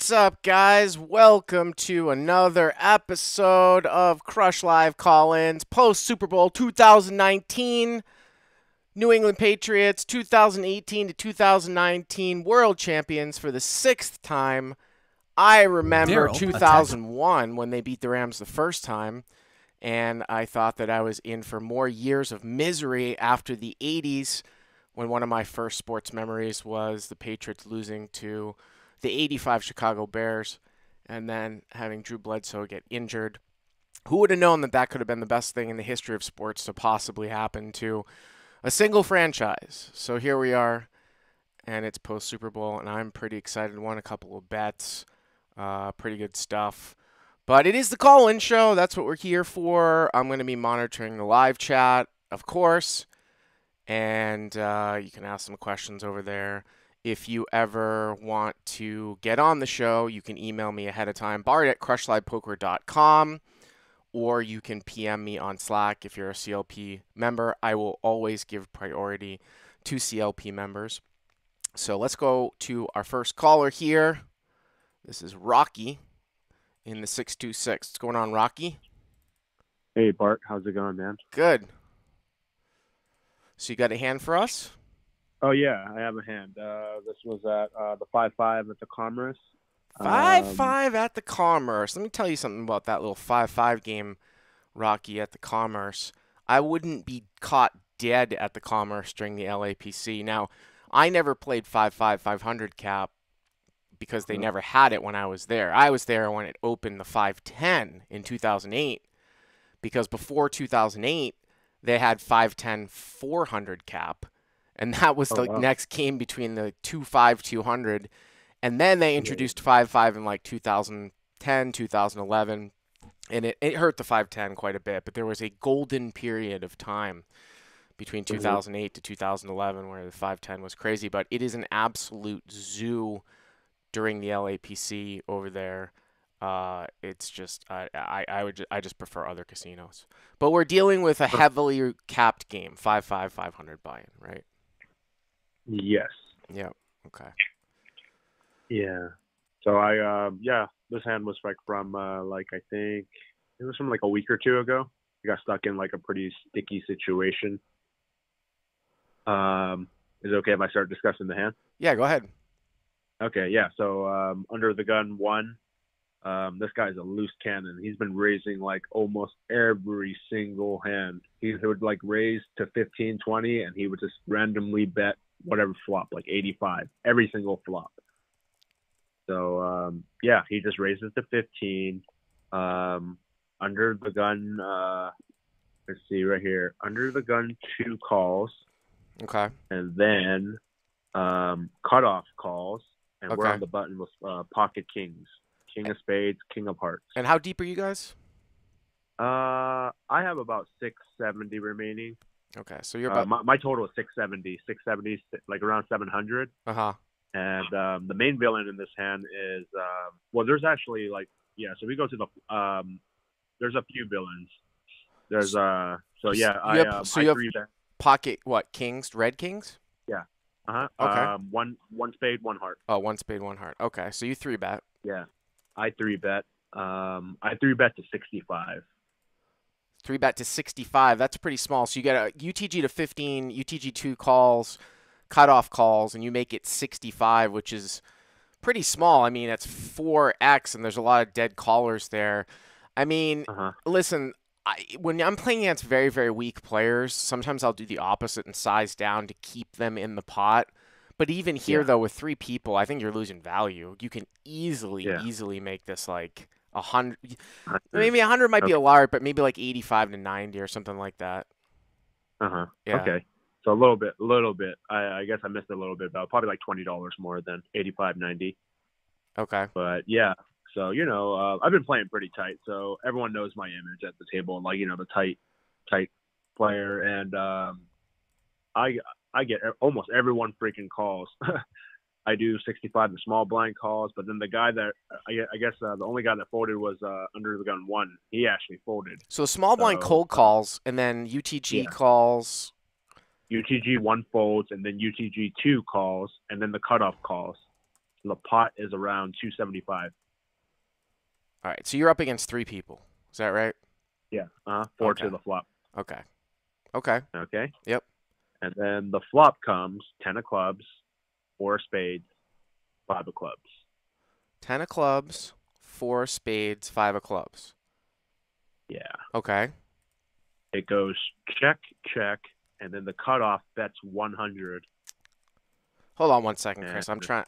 What's up, guys? Welcome to another episode of Crush Live Call-ins post Super Bowl 2019. New England Patriots 2018 to 2019 world champions for the sixth time. I remember 2001 when they beat the Rams the first time, and I thought that I was in for more years of misery after the 80s, when one of my first sports memories was the Patriots losing to the 85 Chicago Bears, and then having Drew Bledsoe get injured. Who would have known that that could have been the best thing in the history of sports to possibly happen to a single franchise? So here we are, and it's post-Super Bowl, and I'm pretty excited. Won a couple of bets. Pretty good stuff. But it is the call-in show. That's what we're here for. I'm going to be monitoring the live chat, of course, and you can ask some questions over there. If you ever want to get on the show, you can email me ahead of time, bart@crushlivepoker.com, or you can PM me on Slack if you're a CLP member. I will always give priority to CLP members. So let's go to our first caller here. This is Rocky in the 626. What's going on, Rocky? Hey, Bart. How's it going, man? Good. So you got a hand for us? Oh, yeah, I have a hand. This was at the 5-5 at the Commerce. 5-5 at the Commerce. Let me tell you something about that little 5-5 game, Rocky, at the Commerce. I wouldn't be caught dead at the Commerce during the LAPC. Now, I never played 5-5 500 cap because they never had it when I was there. I was there when it opened the 510 in 2008, because before 2008, they had 510 400 cap. And that was the next game between the 2-5 200. And then they introduced 5-5 in like 2010, 2011. And it hurt the 510 quite a bit. But there was a golden period of time between 2008 to 2011 where the 510 was crazy. But it is an absolute zoo during the LAPC over there. It's just I just prefer other casinos. But we're dealing with a heavily capped game, 5-5 500 buy-in, right? Yes. Yeah. Okay. Yeah. So this hand was like from I think it was from like a week or two ago. I got stuck in like a pretty sticky situation. Is it okay if I start discussing the hand? Yeah, go ahead. Okay, yeah. So under the gun 1, this guy's a loose cannon. He's been raising like almost every single hand. He would like raise to 15, 20, and he would just randomly bet whatever flop, like 85, every single flop. So he just raises to 15. Under the gun, let's see right here. Under the gun 2 calls. Okay. And then cutoff calls, and we're on the button with pocket kings, king of spades, king of hearts. And how deep are you guys? I have about 670 remaining. Okay, so you're about my total is 670, like around 700. And the main villain in this hand is there's actually so we go to the there's a few villains. There's I three bet. Pocket kings, red kings? Yeah. Okay. One spade, 1 heart. Oh, 1 spade, 1 heart. Okay, so you 3-bet. Yeah, I 3-bet. I 3-bet to 65. 3-bet to 65. That's pretty small. So you get a UTG to 15, UTG 2 calls, cutoff calls, and you make it 65, which is pretty small. I mean, that's 4x, and there's a lot of dead callers there. I mean, listen, when I'm playing against very, very weak players, sometimes I'll do the opposite and size down to keep them in the pot. But even here, though, with 3 people, I think you're losing value. You can easily make this like 100. Maybe 100 might be a large, but maybe like 85 to 90 or something like that. Yeah. Okay. So a little bit. I guess I missed a little bit, about probably like $20 more than 85, 90. Okay. But yeah. So, I've been playing pretty tight. So everyone knows my image at the table, like, the tight player. And I get almost everyone freaking calls. I do 65 the small blind calls, but then the guy that I guess the only guy that folded was under the gun 1. He actually folded. So small blind cold calls, and then UTG calls. UTG 1 folds, and then UTG 2 calls, and then the cutoff calls. So the pot is around 275. All right. So you're up against three people. Is that right? Yeah. Four Okay. to the flop. Okay. Okay. Okay. Yep. And then the flop comes 10 of clubs, four of spades, five of clubs. 10 of clubs, four of spades, five of clubs. Yeah. Okay. It goes check, check, and then the cutoff bets 100. Hold on one second, And Chris. I'm trying.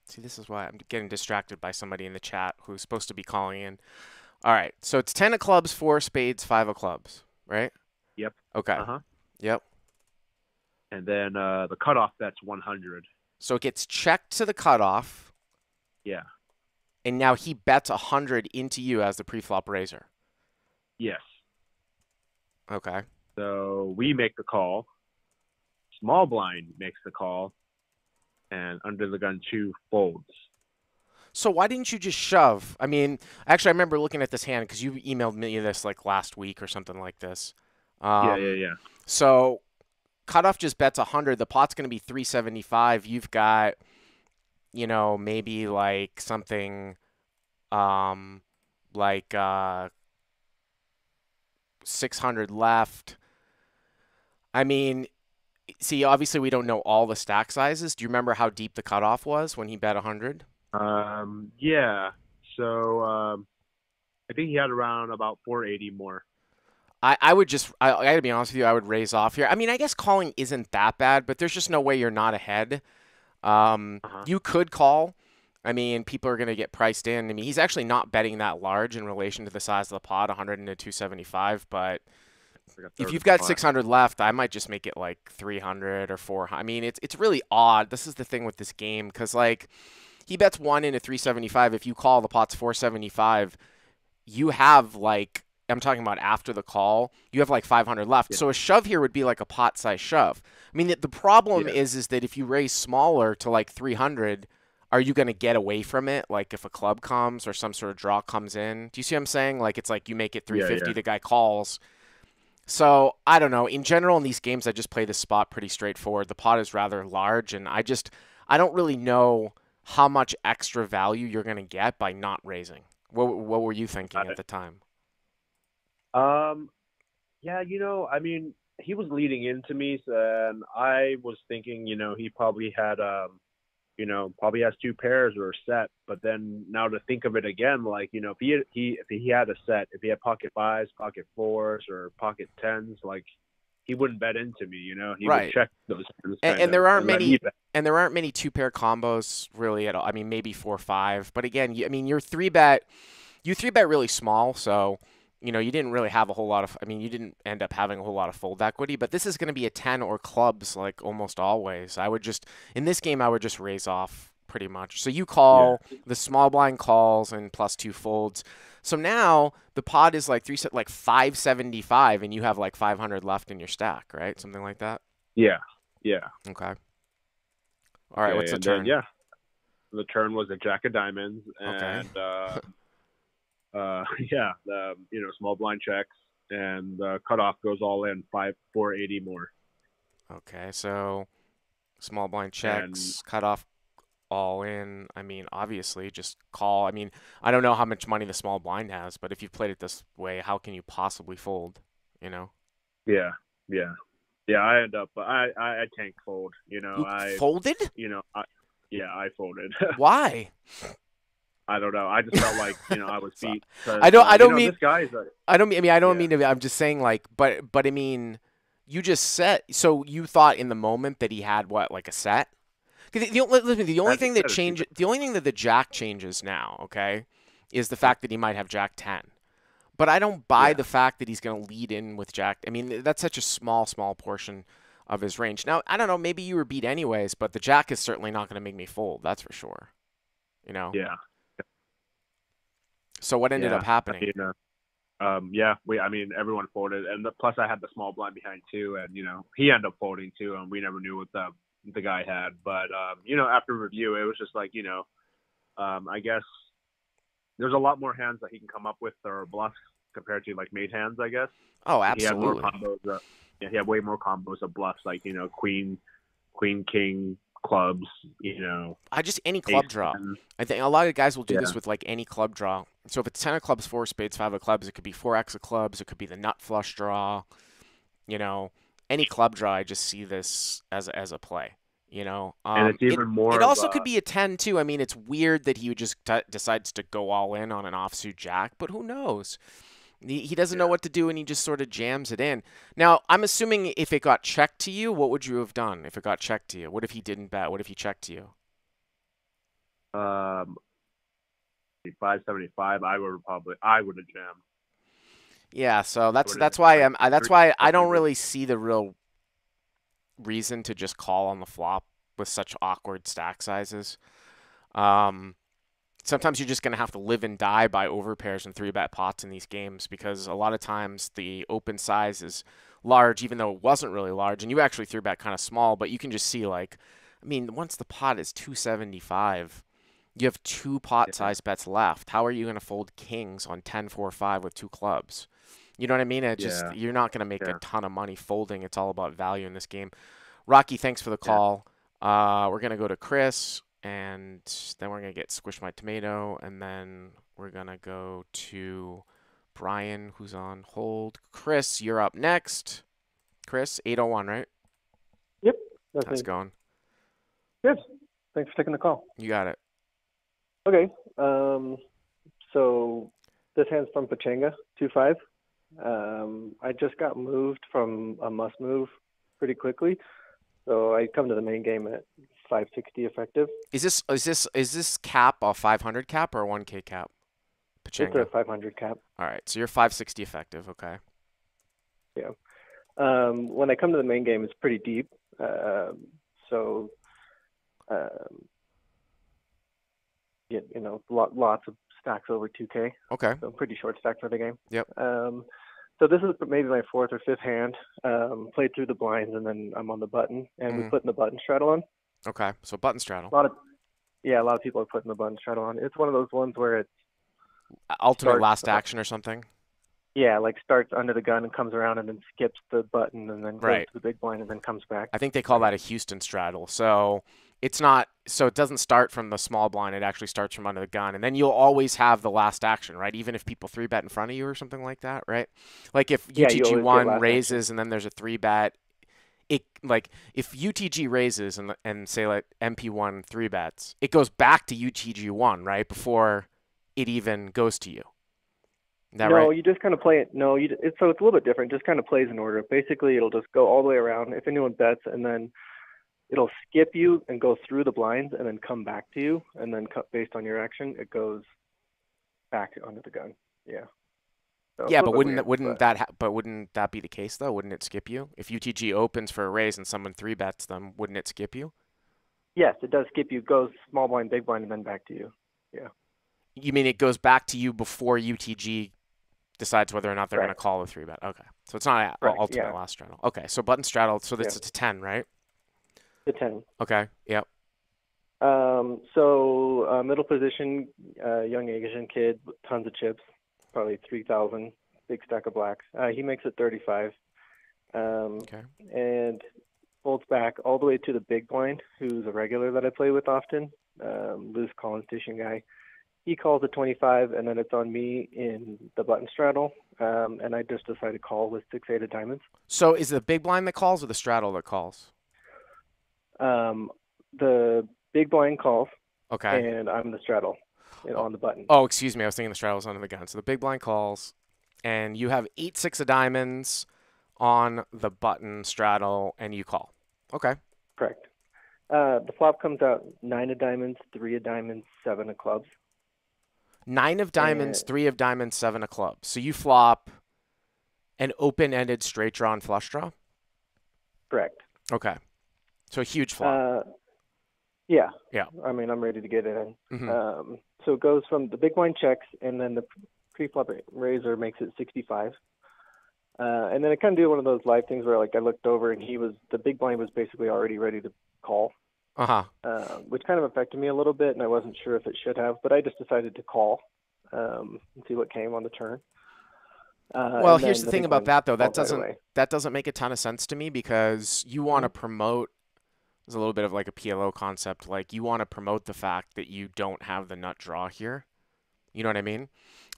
See, this is why I'm getting distracted by somebody in the chat who's supposed to be calling in. All right. So it's 10 of clubs, four of spades, five of clubs, right? yep. Okay. Yep. And then the cutoff bets 100. So it gets checked to the cutoff, Yeah. and now he bets 100 into you as the preflop raiser. Yes. Okay. So we make the call. Small blind makes the call, and under the gun 2 folds. So why didn't you just shove? I mean, actually, I remember looking at this hand because you emailed me this like last week or something like this. Yeah. So cutoff just bets 100. The pot's going to be 375. You've got, maybe like something like 600 left. I mean, see, obviously we don't know all the stack sizes. Do you remember how deep the cutoff was when he bet 100? Yeah. So I think he had around about 480 more. I would just, I gotta be honest with you, I would raise off here. I mean, I guess calling isn't that bad, but there's just no way you're not ahead. You could call. I mean, people are going to get priced in. I mean, he's actually not betting that large in relation to the size of the pot, 100 into 275. But if you've got 600 left, I might just make it like 300 or 400. I mean, it's really odd. This is the thing with this game because, like, he bets 1 into 375. If you call, the pot's 475. You have, like, I'm talking about after the call, you have like 500 left. Yeah. So a shove here would be like a pot size shove. I mean, the problem is that if you raise smaller to like 300, are you going to get away from it? Like if a club comes or some sort of draw comes in, do you see what I'm saying? Like it's like you make it 350, the guy calls. So I don't know. In general, in these games, I just play this spot pretty straightforward. The pot is rather large, and I don't really know how much extra value you're going to get by not raising. What were you thinking at the time? Yeah, I mean, he was leading into me, and I was thinking, he probably had, probably has 2 pairs or a set. But then now to think of it again, like, if he had a set, if he had pocket 5s, pocket 4s, or pocket 10s, like, he wouldn't bet into me, he would check those. And there aren't many, and there aren't many 2-pair combos really at all. I mean, maybe 4-5, but again, your 3-bet, you 3-bet really small, so. You didn't really have a whole lot of, you didn't end up having a whole lot of fold equity, but this is going to be a 10 or clubs like almost always. In this game, I would just raise off pretty much. So you call, the small blind calls and +2 folds. So now the pot is like 575 and you have like 500 left in your stack, right? Something like that? Yeah. Okay. All right, what's the turn? The turn was a jack of diamonds, and small blind checks, and the cutoff goes all in 480 more. Okay, so small blind checks, cutoff all in. I mean, obviously, just call. I mean, I don't know how much money the small blind has, but if you've played it this way, how can you possibly fold? Yeah. I end up. I tank fold. You folded? I folded. Why? I don't know. I just felt like I was beat. I don't mean this guy's. I don't mean to. I'm just saying like, but I mean, you just said so. You thought in the moment that he had what, like a set? The only thing that changes, the only thing that the jack changes now, okay, is the fact that he might have jack 10. But I don't buy the fact that he's going to lead in with jack. I mean, that's such a small portion of his range. Now, I don't know. Maybe you were beat anyways, but the jack is certainly not going to make me fold. That's for sure. Yeah. So what ended up happening? Everyone folded, and plus I had the small blind behind too, and he ended up folding too, and we never knew what the guy had. But after review, it was just like I guess there's a lot more hands that he can come up with or bluffs compared to like made hands, I guess. Oh, absolutely. He had more combos. He had way more combos of bluffs, like queen, king, clubs, you know, I just any ace club draw. 10. I think a lot of guys will do Yeah. this with like any club draw. So if it's 10 of clubs, 4 spades, 5 of clubs, it could be 4x of clubs, it could be the nut flush draw, you know, any club draw. I just see this as a play. And it's It even more of also a, could be a 10 too. I mean, it's weird that he would just decides to go all in on an offsuit jack, but who knows? He doesn't know yeah. what to do, and he just sort of jams it in. Now, I'm assuming if it got checked to you, what would you have done if it got checked to you? What if he didn't bet? What if he checked to you? Um, 575, I would have jammed. Yeah, so I that's would have that's why like that's why I don't 300. really see the real reason to just call on the flop with such awkward stack sizes. Um, Sometimes you're just going to have to live and die by overpairs and three bet pots in these games because a lot of times the open size is large, even though it wasn't really large, and you actually three bet kind of small. But you can just see like, I mean, once the pot is 275, you have two pot Yeah. size bets left. How are you going to fold kings on 10-4-5 with two clubs? You know what I mean? Yeah. You're not going to make a Yeah. ton of money folding. It's all about value in this game. Rocky, thanks for the Yeah. call. We're gonna go to Chris, and then we're gonna get Squish My Tomato, and then we're gonna go to Brian, who's on hold. Chris, you're up next. Chris, 801, right? Yep, that's How's me. it going? Good. Thanks for taking the call. You got it. Okay. So this hand's from Pachanga, 2-5. I just got moved from a must move pretty quickly. So I come to the main game at 560 effective. Is this cap a 500 cap or a 1K cap? It's a Pachanga. 500 cap. All right, so you're 560 effective. Okay. Yeah. When I come to the main game, it's pretty deep. So, um, lots of stacks over 2K. Okay. So I'm pretty short stack for the game. Yep. So this is maybe my fourth or fifth hand. Played through the blinds, and then I'm on the button, and we put in the button straddle on. Okay. So button straddle. A lot of people are putting the button straddle on. It's one of those ones where it Ultimate starts, last action or something. like starts under the gun and comes around and then skips the button and then goes Right. to the big blind and then comes back. I think they call that a Houston straddle. So it's not. So it doesn't start from the small blind. It actually starts from under the gun, and then you'll always have the last action, right? Even if people three bet in front of you or something like that, right? Like if Yeah, you UTG always get one last raises and then there's a three bet. It like if UTG raises and say like MP1 three bets, it goes back to UTG one, right? Before it even goes to you. Is that No, right? you just kind of play it. No, so it's a little bit different. Just kind of plays in order. Basically, it'll just go all the way around. If anyone bets, and then it'll skip you and go through the blinds and then come back to you, and then based on your action, it goes back under the gun. Yeah. So it's Yeah, a but little bit weird, wouldn't that be the case though? Wouldn't it skip you? If UTG opens for a raise and someone three bets them, wouldn't it skip you? yes, it does skip you. Goes small blind, big blind, and then back to you. Yeah. You mean it goes back to you before UTG decides whether or not they're going to Correct. call the three bet? Okay, so it's not an Correct, ultimate yeah. last straddle. Okay, so button straddle. So Yeah. that's a 10, right? The 10. Okay. Yep. So middle position, young Asian kid, with tons of chips, probably 3,000, big stack of blacks. He makes it 35. Okay. And folds back all the way to the big blind, who's a regular that I play with often, loose calling station guy. He calls a 25, and then it's on me in the button straddle, and I just decide to call with 6-8 of diamonds. So is it the big blind that calls or the straddle that calls? The big blind calls, Okay. and I'm the straddle on the button. Oh, excuse me. I was thinking the straddle was under the gun. So the big blind calls, and you have 8-6 of diamonds on the button straddle, and you call. Okay. Correct. The flop comes out 9 of diamonds, 3 of diamonds, 7 of clubs. 9 of diamonds, And- 3 of diamonds, 7 of clubs. So you flop an open-ended straight draw and flush draw? Correct. Okay. So a huge flop. Yeah. Yeah. I mean, I'm ready to get it in. Mhm. So it goes from the big blind checks, and then the pre-flop raiser makes it 65. And then I kind of do one of those live things where, like, I looked over, and the big blind was basically already ready to call, Uh-huh. which kind of affected me a little bit, and I wasn't sure if it should have, but I just decided to call and see what came on the turn. Well, And here's then the thing big about blind that, though. falls right away. That doesn't make a ton of sense to me because you want to promote It's a little bit of like a PLO concept. Like you want to promote the fact that you don't have the nut draw here. You know what I mean?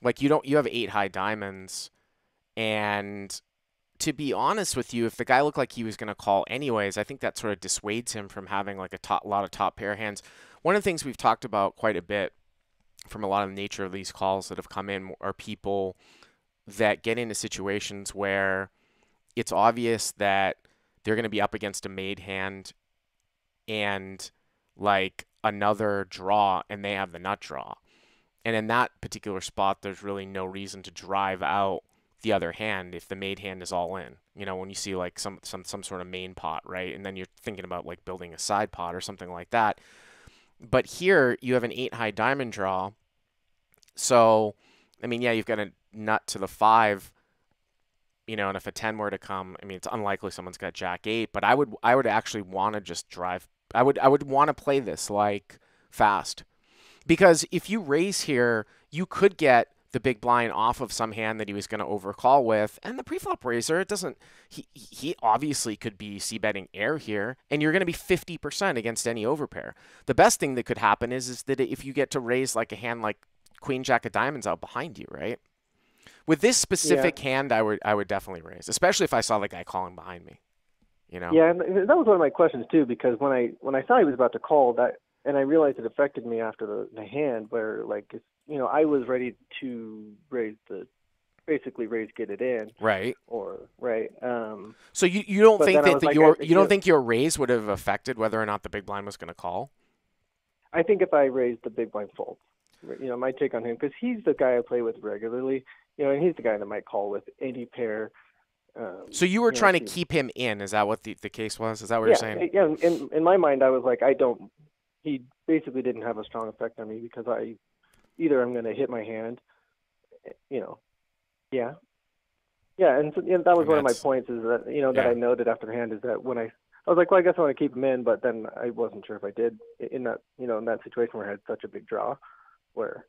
Like you have 8 high diamonds, and to be honest with you, if the guy looked like he was going to call anyways, I think that sort of dissuades him from having like a lot of top pair hands. One of the things we've talked about quite a bit from a lot of the nature of these calls that have come in are people that get into situations where it's obvious that they're going to be up against a made hand and like another draw, and they have the nut draw. And in that particular spot, there's really no reason to drive out the other hand if the made hand is all in. You know, when you see like some sort of main pot, right? And then you're thinking about like building a side pot or something like that. But here you have an 8 high diamond draw. So, I mean, yeah, you've got a nut to the 5, you know, and if a 10 were to come, I mean, it's unlikely someone's got jack 8, but I would actually want to just drive. I would want to play this like fast. Because if you raise here, you could get the big blind off of some hand that he was going to overcall with, and the preflop raiser, it doesn't. He obviously could be c-betting air here, and you're going to be 50% against any overpair. The best thing that could happen is that if you get to raise like a hand like Queen Jack of Diamonds out behind you, right? With this specific hand, I would definitely raise, especially if I saw the guy calling behind me. You know? Yeah, and that was one of my questions too, because when I saw he was about to call that. And I realized it affected me after the hand where, like, you know, I was ready to basically raise, get it in. Right. Right. So you don't think that like, you don't think your raise would have affected whether or not the big blind was going to call? I think if I raised the big blind fold, you know, my take on him, because he's the guy I play with regularly, you know, and he's the guy that might call with any pair. So you were trying to keep him in. Is that what the case was? Is that what you're saying? Yeah. In my mind, I was like, he basically didn't have a strong effect on me because either I'm going to hit my hand, you know, yeah, and, so, that was one of my points is that, you know, that I noted after the hand is that when I was like, well, I guess I want to keep him in, but then I wasn't sure if I did in that, you know, in that situation where I had such a big draw where,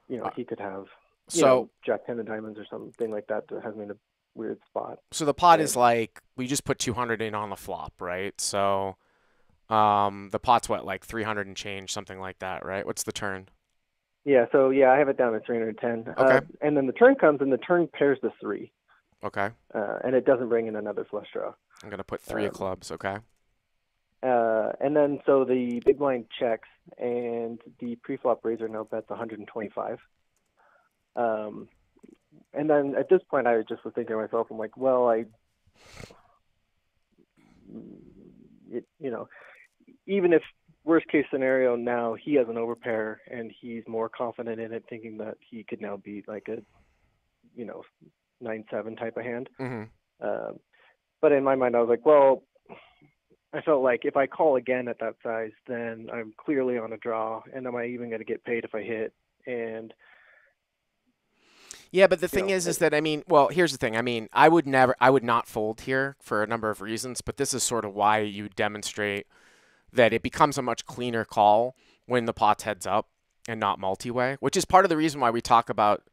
you know, he could have, you know, Jack 10 of diamonds or something like that has me in a weird spot. So the pot is like, we just put 200 in on the flop, right? So the pot's what, like 300 and change, something like that, right? What's the turn? Yeah, so I have it down at 310. Okay. And then the turn comes, and the turn pairs the 3. Okay. And it doesn't bring in another flush draw. I'm going to put 3 of clubs, okay. And then so the big blind checks, and the preflop raiser now bets 125. And then at this point, I just was thinking to myself, I'm like, well, you know, even if worst case scenario now he has an overpair and he's more confident in it, thinking that he could now beat like a, you know, 9-7 type of hand. Mm-hmm. But in my mind, I was like, well, I felt like if I call again at that size, then I'm clearly on a draw, and am I even going to get paid if I hit? And yeah, but the thing is that, I mean, well, here's the thing. I mean, I would not fold here for a number of reasons, but this is sort of why you demonstrate that it becomes a much cleaner call when the pot's heads up and not multi-way, which is part of the reason why we talk about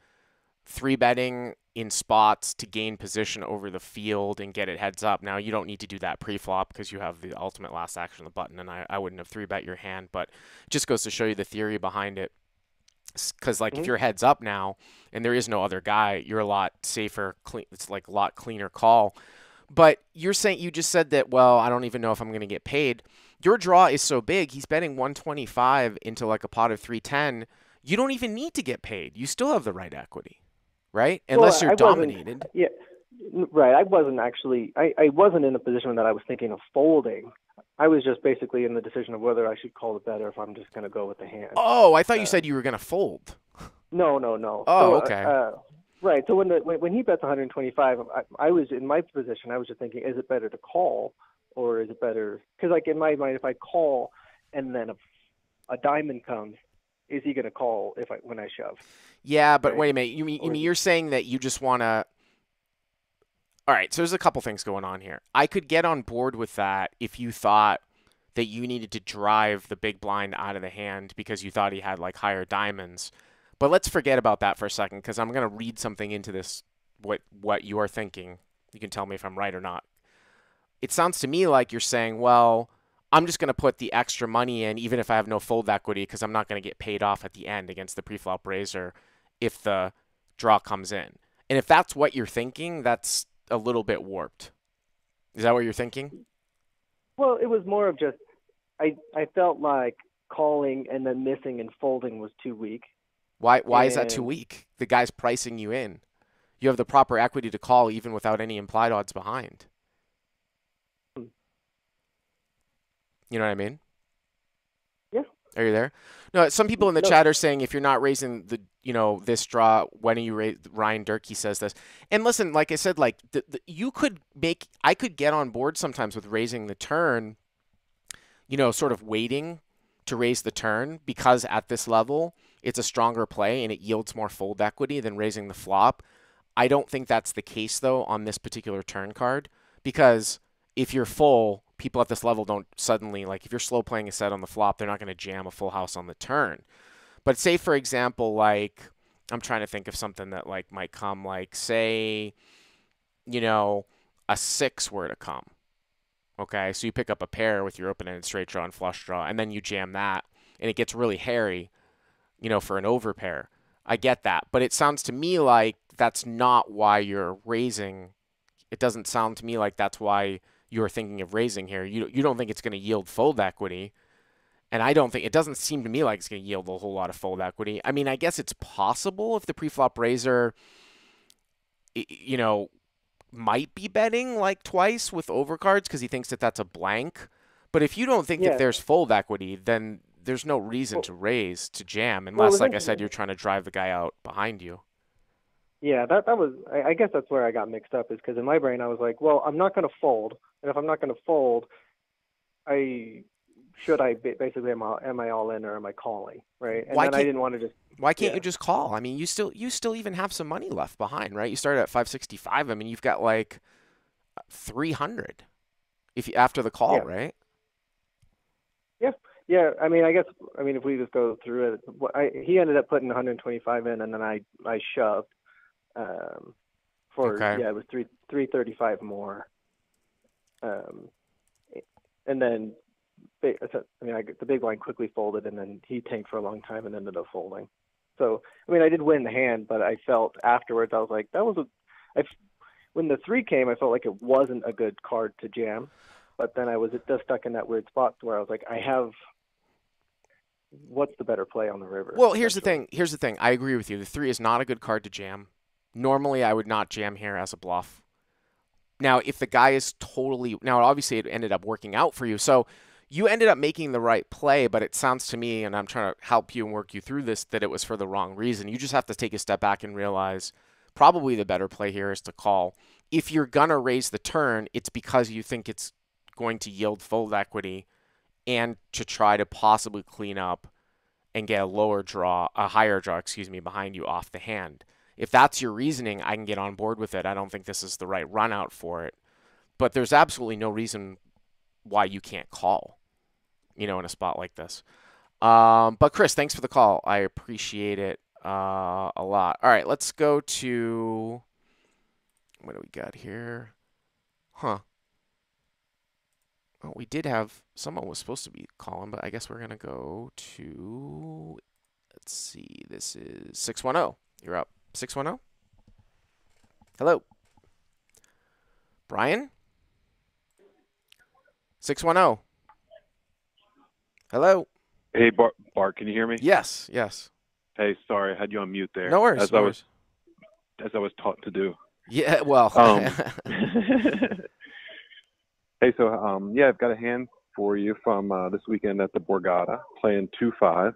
3-betting in spots to gain position over the field and get it heads up. Now, you don't need to do that pre-flop because you have the ultimate last action of the button, and I wouldn't have 3-bet your hand, but it just goes to show you the theory behind it. Because, like, if you're heads up now and there is no other guy, you're a lot safer. It's like a lot cleaner call. But you just said that, well, I don't even know if I'm going to get paid. Your draw is so big, he's betting 125 into like a pot of 310. You don't even need to get paid. You still have the right equity, right? Unless you're dominated. Yeah, right. I wasn't actually, I wasn't in a position that I was thinking of folding. I was just basically in the decision of whether I should call the bet or if I'm just going to go with the hand. Oh, I thought you said you were going to fold. No. Oh, so, okay. Right. So when he bets 125, I was in my position. I was just thinking, is it better to call or is it better? Because like in my mind, if I call and then a diamond comes, is he going to call when I shove? Yeah, but right? Wait a minute. You mean you're saying that you just want to? All right. So there's a couple things going on here. I could get on board with that if you thought that you needed to drive the big blind out of the hand because you thought he had like higher diamonds. But let's forget about that for a second because I'm going to read something into this, what you are thinking. You can tell me if I'm right or not. It sounds to me like you're saying, well, I'm just going to put the extra money in, even if I have no fold equity, because I'm not going to get paid off at the end against the preflop raiser if the draw comes in. And if that's what you're thinking, that's a little bit warped. Is that what you're thinking? Well, it was more of just I felt like calling and then missing and folding was too weak. Why is that too And weak? The guy's pricing you in. You have the proper equity to call even without any implied odds behind. You know what I mean? yeah, Are you there? No, some people in the no, chat are saying if you're not raising the, this draw, when are you raise? Ryan Durkee says this. And listen, like I said, like I could get on board sometimes with raising the turn, sort of waiting to raise the turn because at this level, it's a stronger play and it yields more fold equity than raising the flop. I don't think that's the case, though, on this particular turn card because if you're full, people at this level don't suddenly, like if you're slow playing a set on the flop, they're not going to jam a full house on the turn. But say, for example, like I'm trying to think of something that like might come, like say, a 6 were to come. Okay, so you pick up a pair with your open-ended straight draw and flush draw, and then you jam that, and it gets really hairy, for an overpair. I get that, but it sounds to me like that's not why you're raising. It doesn't sound to me like that's why you're thinking of raising here. You don't think it's going to yield fold equity, and I don't think it doesn't seem to me like it's going to yield a whole lot of fold equity. I mean, I guess it's possible if the preflop raiser, might be betting like twice with overcards because he thinks that that's a blank. But if you don't think that yeah. there's fold equity, then there's no reason Well, to raise to jam well, unless, like I said, eventually, you're trying to drive the guy out behind you. yeah. That was. I guess that's where I got mixed up is because in my brain I was like, well, I'm not going to fold, and if I'm not going to fold, I basically am I all in or am I calling, right? And Why then I can't didn't want to just why can't yeah you just call? I mean, you still even have some money left behind, right? You started at 565. I mean, you've got like 300 if you after the call, yeah right? yeah yeah. I mean if we just go through it, he ended up putting 125 in, and then I shoved for Okay. it was 335 more, um, and then the big line quickly folded, and then he tanked for a long time and ended up folding. So I mean I did win the hand, but I felt afterwards I was like when the 3 came I felt like it wasn't a good card to jam, but then I was just stuck in that weird spot where I was like what's the better play on the river Well, here's the essentially. thing. Here's the thing. I agree with you. The 3 is not a good card to jam. Normally, I would not jam here as a bluff. Now, if the guy is totally now, obviously, it ended up working out for you. So you ended up making the right play, but it sounds to me, and I'm trying to help you and work you through this, that it was for the wrong reason. You just have to take a step back and realize probably the better play here is to call. If you're gonna raise the turn, it's because you think it's going to yield fold equity and to try to possibly clean up and get a higher draw, excuse me, behind you off the hand. If that's your reasoning, I can get on board with it. I don't think this is the right run out for it. But there's absolutely no reason why you can't call, in a spot like this. But Chris, thanks for the call. I appreciate it a lot. All right, let's go to what do we got here? Huh. Well, we did have someone was supposed to be calling, but I guess we're gonna go to let's see. This is 610. You're up. 610. Hello. Brian? 610. Hello. Hey, Bart, can you hear me? Yes, yes. Hey, sorry, I had you on mute there. No worries, as no I worries. as I was taught to do. Yeah, well. Hey, so yeah, I've got a hand for you from this weekend at the Borgata, playing 2-5.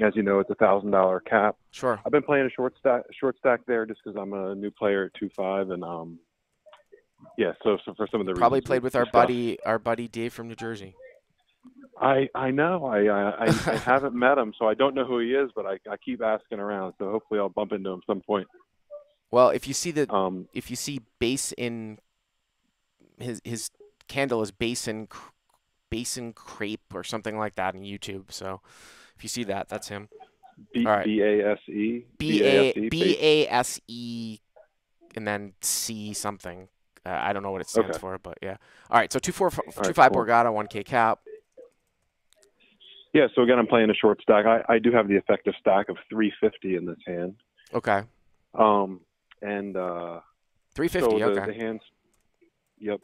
As you know, it's $1,000 cap. Sure. I've been playing a short stack there just because I'm a new player at 2-5, and yeah. So for some of the Probably reasons played we with our discussed. buddy Dave from New Jersey. I know I haven't met him, so I don't know who he is, but I keep asking around. So hopefully I'll bump into him some point. Well, if you see base in his candle is basin crepe or something like that on YouTube. So if you see that, that's him. All right. BASE BASE and then C something. I don't know what it stands Okay. for, but yeah. All right, so 2-4, All right, 2-5 cool. Borgata, 1K cap. Yeah, so again, I'm playing a short stack. I do have the effective stack of 350 in this hand. Okay. And 350. so Okay. the hands. Yep.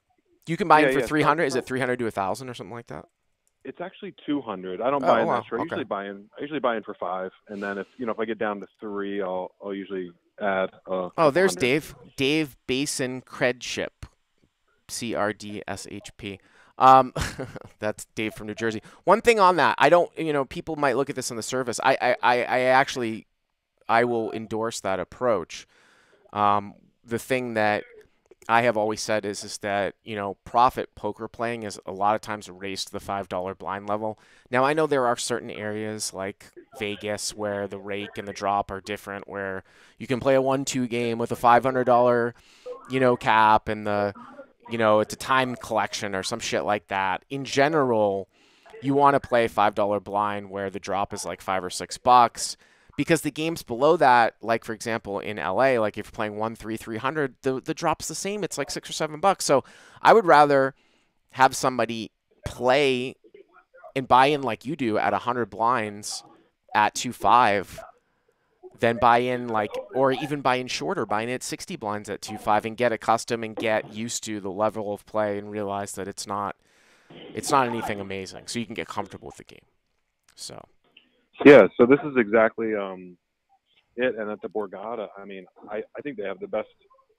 You can buy in for Yeah. 300. Is So it 300 to 1,000 or something like that? it's actually 200. I don't Oh, buy in wow. that short. Okay. I usually buy in for 5, and then if I get down to 3, I'll usually add a Oh, couple there's hundred. Dave. Dave Basin Credship. CRDSHP. That's Dave from New Jersey. One thing on that, I don't, people might look at this on the surface. I will endorse that approach. The thing that I have always said is that, profit poker playing is a lot of times a race to the $5 blind level. Now, I know there are certain areas like Vegas where the rake and the drop are different, where you can play a 1-2 game with a $500, cap and it's a time collection or some shit like that. In general, you want to play $5 blind where the drop is like $5 or $6 because the games below that, like for example in LA, like if you're playing 1-3-300, the drop's the same. It's like $6 or $7. So I would rather have somebody play and buy in like you do at 100 blinds at 2-5 than buy in or even buy in shorter, buying at 60 blinds at 2-5 and get accustomed and get used to the level of play and realize that it's not anything amazing. So you can get comfortable with the game. So. Yeah, so this is exactly it. And at the Borgata, I think they have the best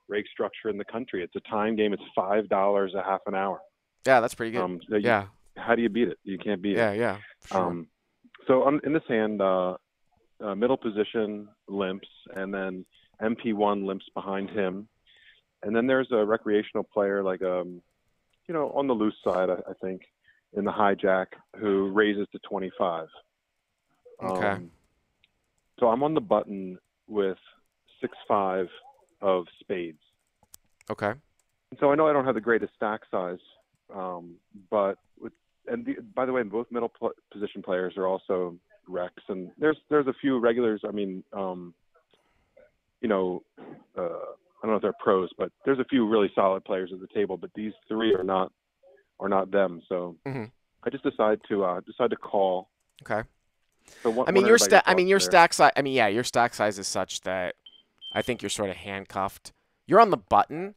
rake structure in the country. It's a time game. It's $5 a half an hour. Yeah, that's pretty good. Yeah. How do you beat it? You can't beat it. Yeah, sure. So I'm in this hand, middle position limps, and then MP1 limps behind him, and then there's a recreational player like on the loose side, I think, in the hijack who raises to 25. Okay. So I'm on the button with 6-5 of spades. Okay. So I know I don't have the greatest stack size, but by the way, both middle position players are also Rex, and there's a few regulars. I don't know if they're pros, but there's a few really solid players at the table. But these three are not them. So I just decide to call. Okay. So your stack size. Your stack size is such that I think you're sort of handcuffed. You're on the button,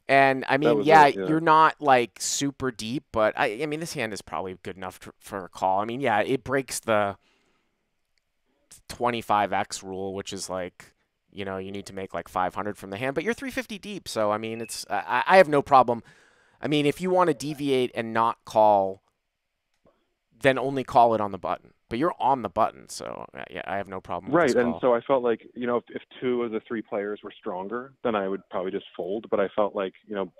and you're not like super deep, but this hand is probably good enough for a call. It breaks the 25x rule, which is like, you need to make like 500 from the hand, but you're 350 deep. So, I have no problem. If you want to deviate and not call, then only call it on the button. But you're on the button, so yeah, I have no problem with this call. And so I felt like, if two of the three players were stronger, then I would probably just fold. But I felt like,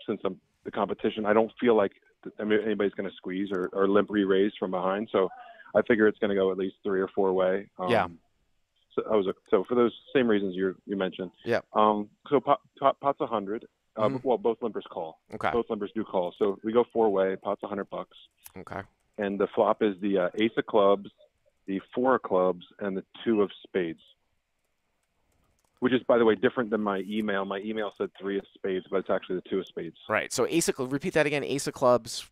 since I'm the competition, I don't feel like anybody's going to squeeze or limp re-raise from behind. So I figure it's going to go at least 3 or 4 way. Yeah. So for those same reasons you mentioned. Yeah. So pot's 100. Well, both limpers call. Okay. Both limpers do call. So we go 4 way. Pot's $100. Okay. And the flop is the ace of clubs, the 4 of clubs, and the 2 of spades. Which is, by the way, different than my email. My email said 3 of spades, but it's actually the 2 of spades. Right. So repeat that again. Ace of clubs.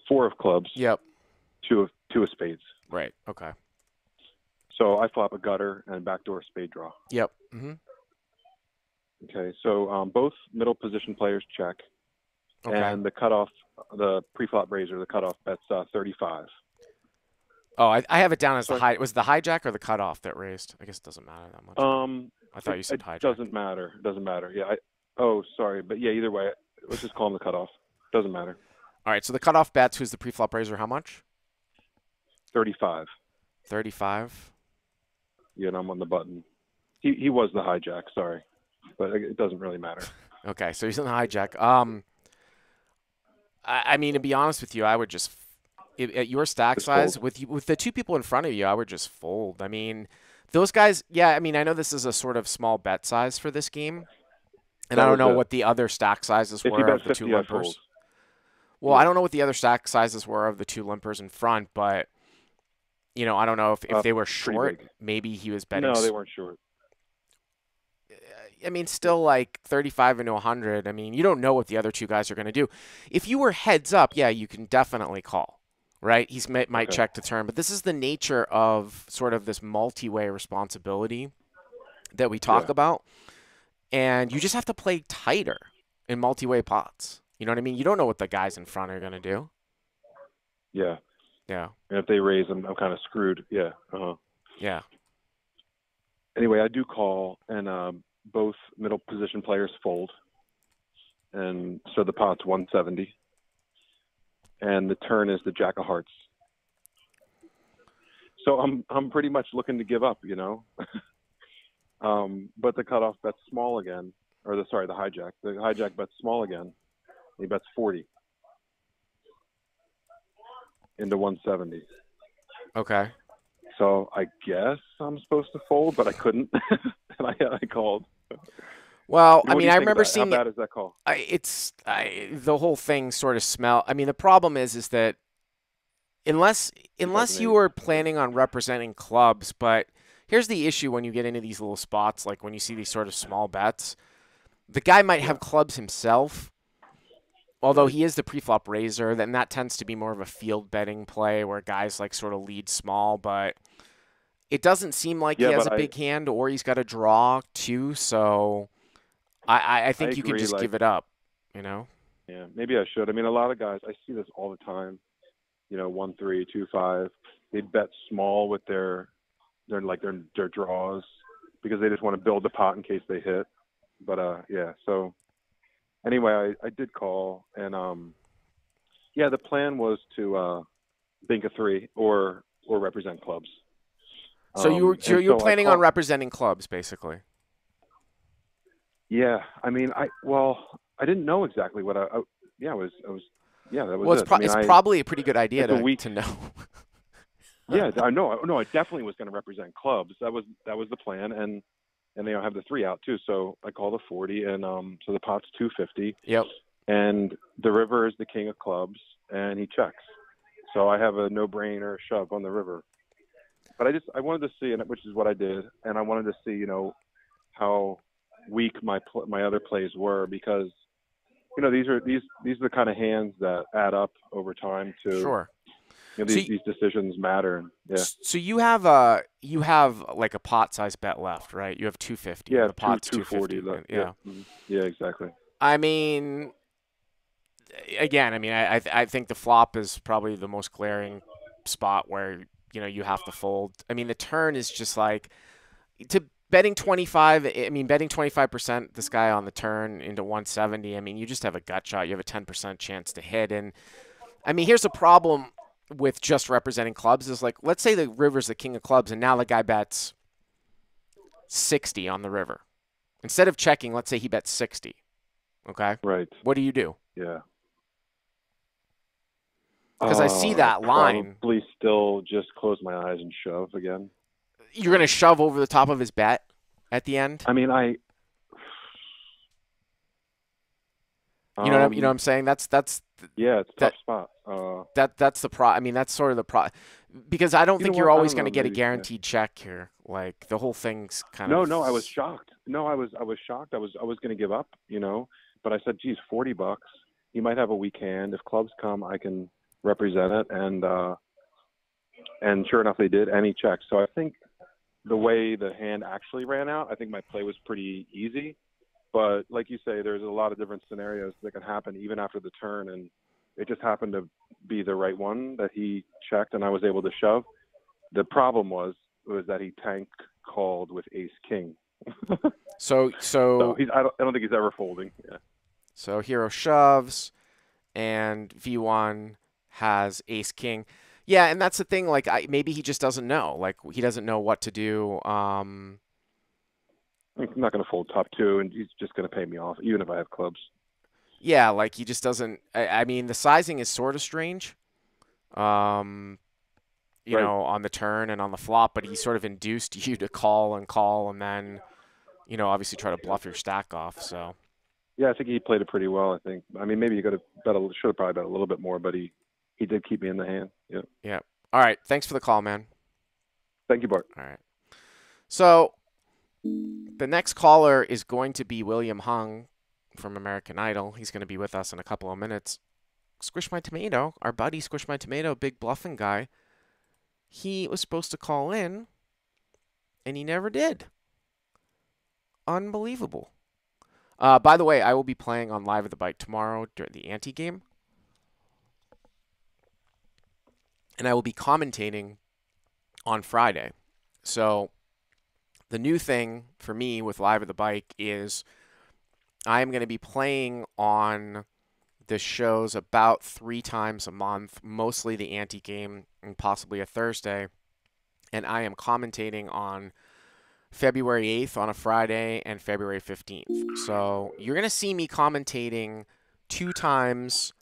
4 of clubs. Yep. 2 of spades. Right. Okay. So I flop a gutter and backdoor spade draw. Yep. Mm-hmm. Okay. So both middle position players check. Okay. And the cutoff, the pre-flop raiser, the cutoff bets 35. Oh, I have it down as was the hijack or the cutoff that raised? I guess it doesn't matter that much. I thought you said hijack. Doesn't matter. Yeah. Sorry, but yeah, either way, let's just call him the cutoff. Doesn't matter. All right. So the cutoff bets. Who's the pre-flop raiser? How much? 35. 35. Yeah, and I'm on the button. He was the hijack. Sorry, but it doesn't really matter. Okay, so he's in the hijack. To be honest with you, I would just at your stack size with the 2 people in front of you, I would just fold. Those guys. Yeah, I know this is a sort of small bet size for this game, and I don't know what the other stack sizes were of the 2 limpers. Well, I don't know what the other stack sizes were of the 2 limpers in front, but I don't know if they were short. Maybe he was betting. No, they weren't short. I mean, still like 35 into 100. I mean, you don't know what the other two guys are going to do. If you were heads up, yeah, you can definitely call, right? He's might Okay. check the turn, but this is the nature of sort of this multi-way responsibility that we talk Yeah. about, and you just have to play tighter in multi-way pots. You know what I mean? You don't know what the guys in front are going to do. Yeah. Yeah. And if they raise, I'm kind of screwed. Yeah. Yeah. Anyway, I do call, and both middle position players fold, and so the pot's 170, and the turn is the Jack of Hearts. So I'm pretty much looking to give up, you know. But the cutoff bets small again, or the hijack. The hijack bets small again. He bets 40 into 170. Okay. So I guess I'm supposed to fold, but I couldn't, and I called. Well, What I do mean, you I think remember about it? seeing How bad is that call? the whole thing sort of smell. I mean, the problem is that unless you 2008. were planning on representing clubs, but here's the issue when you get into these little spots, like when you see these sort of small bets, the guy might have clubs himself, although Right. he is the preflop raiser, then that tends to be more of a field betting play where guys like sort of lead small, but it doesn't seem like he Yeah, has but a big hand or he's got a draw too, so I think you can agree. just Like, give it up, you know? yeah, maybe I should. I mean, a lot of guys, I see this all the time. You know, 1-3, 2-5. They bet small with their draws because they just want to build the pot in case they hit. But yeah. So anyway, I did call, and yeah, the plan was to bank a 3 or represent clubs. So you were And you're so I planning on called. representing clubs, basically. Yeah, I mean, I didn't know exactly what yeah, yeah, that was Well, it. I mean, it's probably a pretty good idea it's a week. to know. Yeah, I know. No, I definitely was going to represent clubs. That was the plan, and they have the 3 out too. So I call the 40, and so the pot's 250, Yep. and the river is the king of clubs, and he checks. So I have a no-brainer shove on the river. But I wanted to see, and which is what I did, and I wanted to see, you know, how weak my other plays were, because you know these are the kind of hands that add up over time to. Sure. You know, these decisions matter. Yeah. So you have like a pot size bet left, right? You have 250. Yeah, The pot's 240. 250. Yeah. Yeah, exactly. I mean, again, I mean, I think the flop is probably the most glaring spot where you have to fold. I mean, the turn is just like to betting 25. I mean, betting 25% this guy on the turn into 170. I mean, you just have a gut shot. You have a 10% chance to hit. And I mean, here's the problem with just representing clubs is like, let's say the river's the king of clubs, and now the guy bets 60 on the river. Instead of checking, let's say he bets 60. Okay. Right. What do you do? Yeah. Because I see that line. Probably still just close my eyes and shove again. You're going to shove over the top of his bet at the end? I mean, you know what I'm saying? That's yeah, it's a tough spot. That's the I mean, that's sort of the because I don't think you're always going to get a maybe, guaranteed check here. Like the whole thing's kind of. No, I was shocked. No, I was shocked. I was going to give up, you know, but I said, geez, $40. He might have a weak hand. If clubs come, I can represent it, and sure enough, they did, and he checked. So I think the way the hand actually ran out, I think my play was pretty easy. But like you say, there's a lot of different scenarios that can happen even after the turn, and it just happened to be the right one that he checked, and I was able to shove. The problem was that he tank called with ace king. So I don't think he's ever folding. Yeah. So hero shoves, and V1 has ace king. Yeah, and that's the thing. Like, maybe he just doesn't know. Like, he doesn't know what to do. I'm not going to fold top 2, and he's just going to pay me off, even if I have clubs. Yeah, like he just doesn't. I mean, the sizing is sort of strange. You know, on the turn and on the flop, but he sort of induced you to call, and then, obviously try to bluff your stack off. So. Yeah, I think he played it pretty well. I think. I mean, maybe you should have probably bet a little bit more, but he did keep me in the hand. Yeah. Yeah. All right. Thanks for the call, man. Thank you, Bart. All right. So The next caller is going to be William Hung from American Idol. He's going to be with us in a couple of minutes. Squish My Tomato, our buddy Squish My Tomato, big bluffing guy, he was supposed to call in, and he never did. Unbelievable. By the way, I will be playing on Live at the Bike tomorrow during the ante game, and I will be commentating on Friday. So the new thing for me with Live at the Bike is I'm going to be playing on the shows about 3 times a month, mostly the ante game and possibly a Thursday. And I am commentating on February 8th on a Friday and February 15th. So you're going to see me commentating 2 times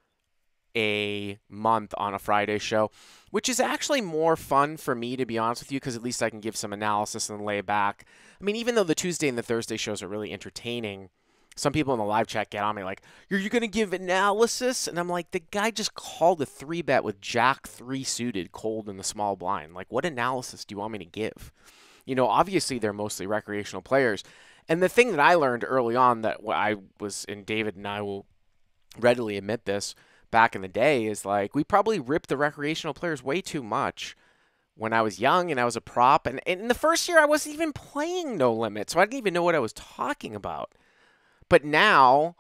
a month on a Friday show, which is actually more fun for me, to be honest with you, because at least I can give some analysis and lay back. I mean, even though the Tuesday and the Thursday shows are really entertaining, some people in the live chat get on me like, you're going to give analysis? And I'm like, the guy just called a 3-bet with Jack 3 suited cold in the small blind. Like, what analysis do you want me to give? You know, obviously they're mostly recreational players. And the thing that I learned early on that I was, and David and I will readily admit this, back in the day is like, we probably ripped the recreational players way too much when I was young and I was a prop. And in the first year, I wasn't even playing No Limit, so I didn't even know what I was talking about. But now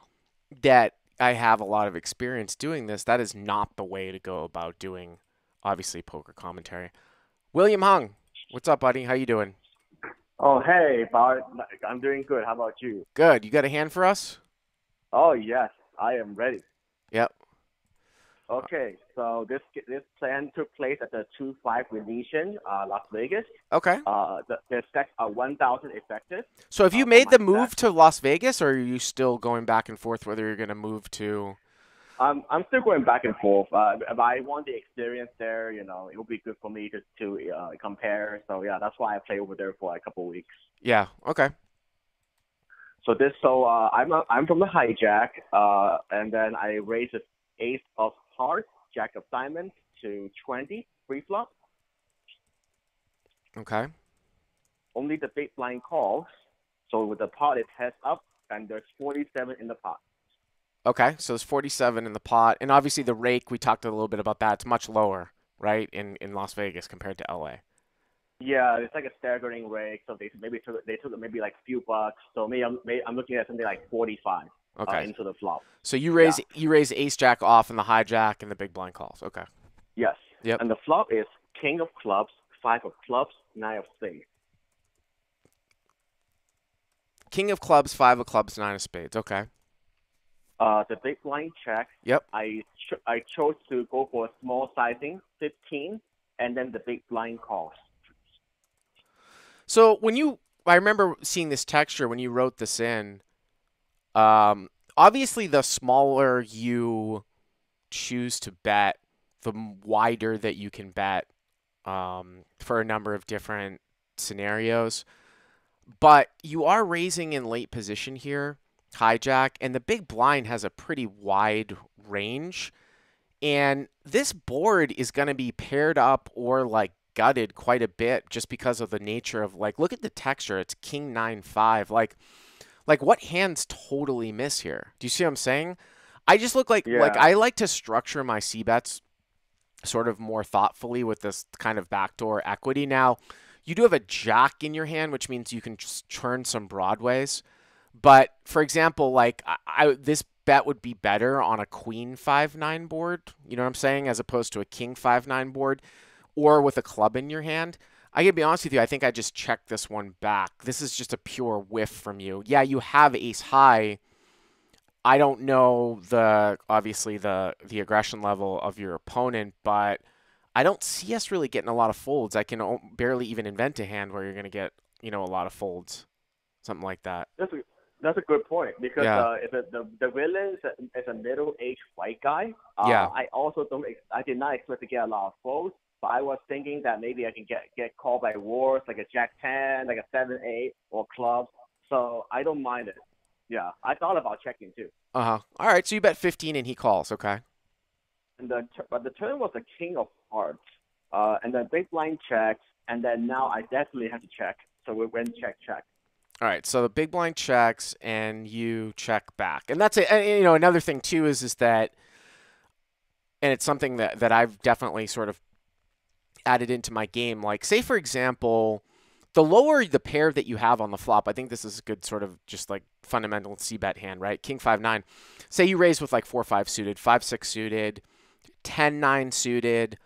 that I have a lot of experience doing this, that is not the way to go about doing, obviously, poker commentary. William Hung, what's up, buddy? How you doing? Oh, hey, Bart. I'm doing good. How about you? Good. You got a hand for us? Oh, yes, I am ready. Yep. Okay, so this plan took place at the 2-5 Venetian, Las Vegas. Okay. The stacks are 1,000 effective. So have you made the move to Las Vegas, or are you still going back and forth whether you're going to move to? I'm still going back and forth. If I want the experience there, you know, it will be good for me to compare. So yeah, that's why I play over there for a couple of weeks. Yeah. Okay. So I'm from the hijack, and then I raised the ace of hearts, jack of diamonds to 20 free flop. Okay. Only the big blind calls. So with the pot, it heads up, and there's 47 in the pot. Okay, so there's 47 in the pot, and obviously the rake, we talked a little bit about that. It's much lower, right, in Las Vegas compared to LA. Yeah, it's like a staggering rake. So they took maybe like a few bucks. So I'm looking at something like 45. Okay. Into the flop. So you raise ace jack off in the hijack and the big blind calls. Okay. Yes. Yep. And the flop is king of clubs, 5 of clubs, 9 of spades. King of clubs, 5 of clubs, 9 of spades. Okay. The big blind check. Yep. I chose to go for a small sizing, 15, and then the big blind calls. So I remember seeing this texture when you wrote this in. Obviously, the smaller you choose to bet, the wider that you can bet for a number of different scenarios. But you are raising in late position here, hijack, and the big blind has a pretty wide range. And this board is going to be paired up or like gutted quite a bit just because of the nature of, like, look at the texture. It's king 9-5. Like what hands totally miss here? Do you see what I'm saying? I just look like I like to structure my c-bets sort of more thoughtfully with this kind of backdoor equity. Now, you do have a jack in your hand, which means you can just churn some broadways. But for example, like this bet would be better on a queen 5-9 board, you know what I'm saying, as opposed to a king 5-9 board, or with a club in your hand. I gotta be honest with you, I think I just checked this one back. This is just a pure whiff from you. Yeah, you have ace high. I don't know obviously the aggression level of your opponent, but I don't see us really getting a lot of folds. I can barely even invent a hand where you're gonna get, a lot of folds, something like that. That's a good point, because if the villain is a middle-aged white guy, I did not expect to get a lot of folds. But I was thinking that maybe I can get called by wars, like a jack 10, like a 7-8, or clubs. So I don't mind it. Yeah, I thought about checking too. All right, so you bet 15 and he calls. Okay. And but the turn was the king of hearts, and then big blind checks, and then now I definitely have to check. So we went check. All right, so the big blind checks and you check back. And that's it. And, you know, another thing too is that, and it's something that I've definitely sort of added into my game. Like, say for example, the lower the pair that you have on the flop, I think this is a good sort of just like fundamental c-bet hand, right? King 5-9. Say you raise with like 4-5 suited, 5-6 suited, 10-9 suited.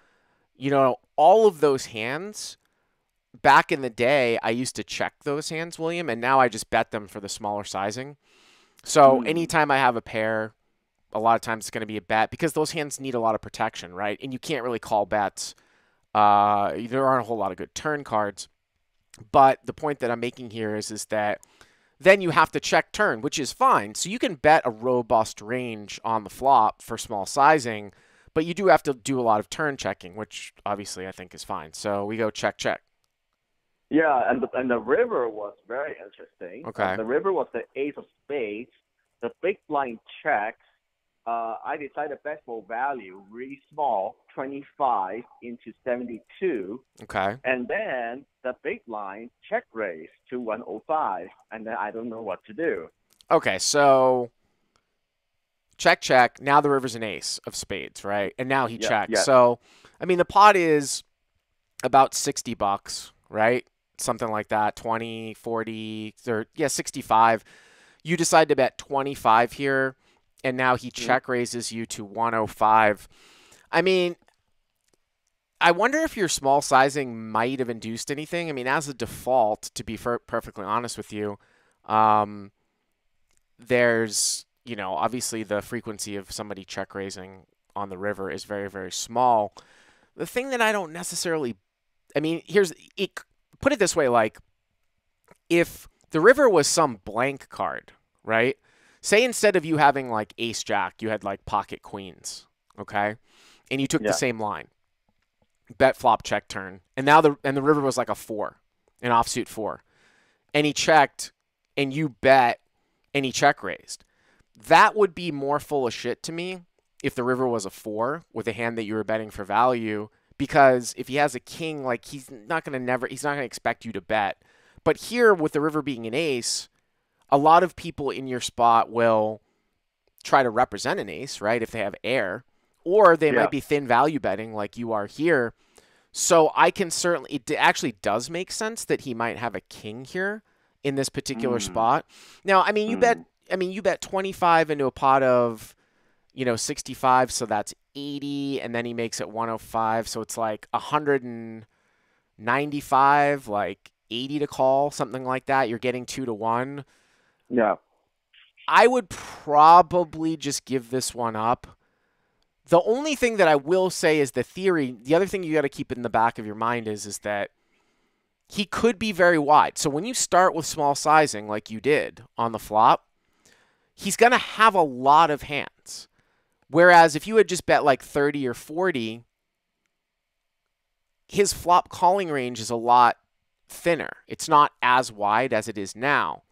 You know, all of those hands. Back in the day, I used to check those hands, William, and now I just bet them for the smaller sizing. So anytime I have a pair, a lot of times it's going to be a bet because those hands need a lot of protection, right? And you can't really call bets. There aren't a whole lot of good turn cards. But the point that I'm making here is that then you have to check turn, which is fine. So you can bet a robust range on the flop for small sizing, but you do have to do a lot of turn checking, which obviously I think is fine. So we go check, check. Yeah, and the river was very interesting. Okay. The river was the ace of spades. The big blind checks. I decided bet for value, really small, 25 into 72. Okay. And then the big blind check raise to 105, and then I don't know what to do. Okay, so check, check. Now the river's an ace of spades, right? And now he checks. Yeah. So, I mean, the pot is about $60, right? Something like that, 20, 40, or, 65. You decide to bet 25 here, and now he check raises you to 105. I mean, I wonder if your small sizing might have induced anything. I mean, as a default, to be perfectly honest with you, there's, you know, obviously the frequency of somebody check raising on the river is very, very small. The thing that I don't necessarily, I mean, put it this way, like, if the river was some blank card, right? Say instead of you having like ace jack, you had like pocket queens, okay? And you took the same line. Bet flop check turn. And now the river was like a 4, an offsuit 4. And he checked and you bet and he check raised. That would be more full of shit to me if the river was a 4 with a hand that you were betting for value. Because if he has a king, like he's not going to expect you to bet. But here, with the river being an ace, a lot of people in your spot will try to represent an ace, right? If they have air, or they might be thin value betting like you are here. So I can certainly, it actually does make sense that he might have a king here in this particular spot. Now, I mean, you bet 25 into a pot of, 65, so that's 80, and then he makes it 105, so it's like 195, like 80 to call, something like that. You're getting 2-1. Yeah. I would probably just give this one up. The only thing that I will say is the other thing you got to keep in the back of your mind is that he could be very wide. So when you start with small sizing like you did on the flop, he's going to have a lot of hands. Whereas if you had just bet like 30 or 40, his flop calling range is a lot thinner. It's not as wide as it is now.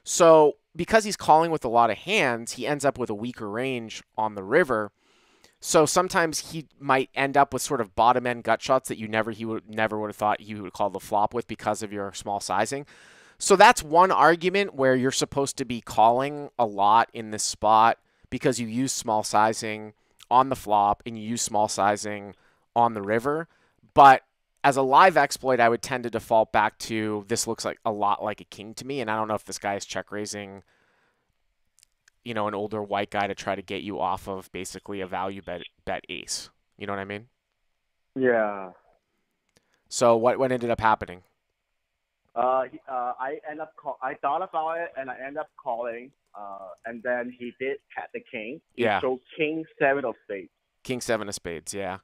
So because he's calling with a lot of hands, he ends up with a weaker range on the river. So sometimes he might end up with sort of bottom end gut shots that he would never have thought you would call the flop with because of your small sizing. So that's one argument where you're supposed to be calling a lot in this spot because you use small sizing on the flop and you use small sizing on the river. But as a live exploit, I would tend to default back to this looks like a lot like a king to me, and I don't know if this guy is check raising, an older white guy to try to get you off of basically a value bet ace. You know what I mean? Yeah. So what ended up happening? I thought about it and I ended up calling. And then he did have the king. So king 7 of spades. King 7 of spades. Yeah.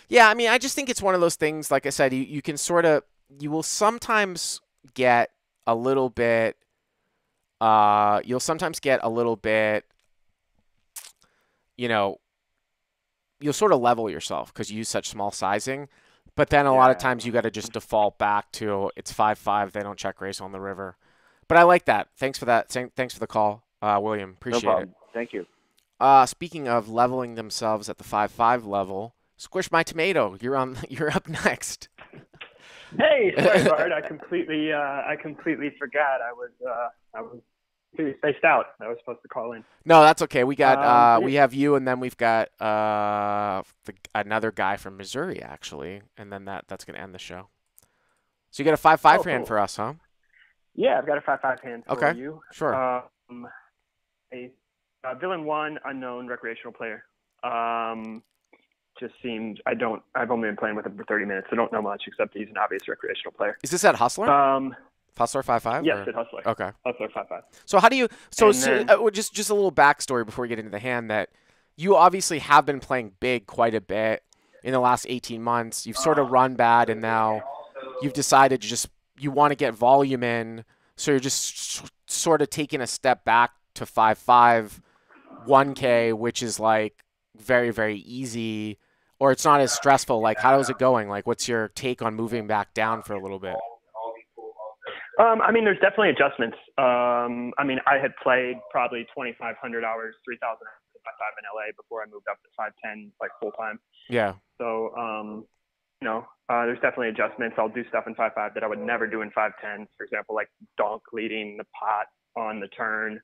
Yeah. I mean, I just think it's one of those things. Like I said, you will sometimes get a little bit. You'll sometimes get a little bit. You'll sort of level yourself because you use such small sizing. But then a lot of times you got to just default back to it's 5-5. They don't check raise on the river. But I like that. Thanks for that. Thanks for the call, William. Appreciate it. Thank you. Speaking of leveling themselves at the 5-5 level, Squish My Tomato. You're up next. Hey, sorry, Bart. I completely forgot. I was completely spaced out. I was supposed to call in. No, that's okay. We got we have you, and then we've got another guy from Missouri actually, and then that's gonna end the show. So you got a 5-5 hand for us, huh? Yeah, I've got a 5-5 hand for Okay. you. Sure. A villain 1, unknown recreational player. Just seems I've only been playing with him for 30 minutes. I don't know much except he's an obvious recreational player. Is this at Hustler? Hustler 5-5? Yes, at Hustler. Okay. Hustler 5-5. So how do you? So just a little backstory before we get into the hand. That you obviously have been playing big quite a bit in the last 18 months. You've sort of run bad, and now you've decided you want to get volume in. So you're just sort of taking a step back to 5-5, 1K, which is like very, very easy, or it's not as stressful. Like, how is it going? Like, what's your take on moving back down for a little bit? I mean, there's definitely adjustments. I mean, I had played probably 2,500 hours, 3,000 hours in LA before I moved up to 510, like full time. Yeah. So, there's definitely adjustments. I'll do stuff in 5-5 that I would never do in 5-10. For example, like donk leading the pot on the turn,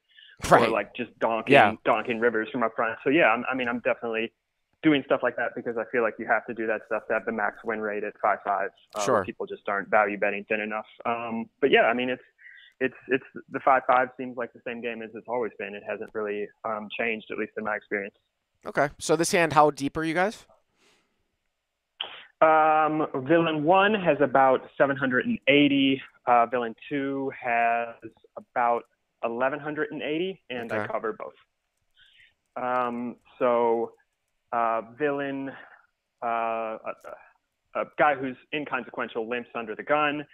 right. or like just donking rivers from up front. So yeah, I'm definitely doing stuff like that because I feel like you have to do that stuff to have the max win rate at 5-5. Sure. People just aren't value betting thin enough. But yeah, I mean, it's the 5-5 seems like the same game as it's always been. It hasn't really changed, at least in my experience. Okay. So this hand, how deep are you guys? Villain 1 has about 780. Villain 2 has about 1,180, and okay. I cover both. Villain, a guy who's inconsequential, limps under the gun.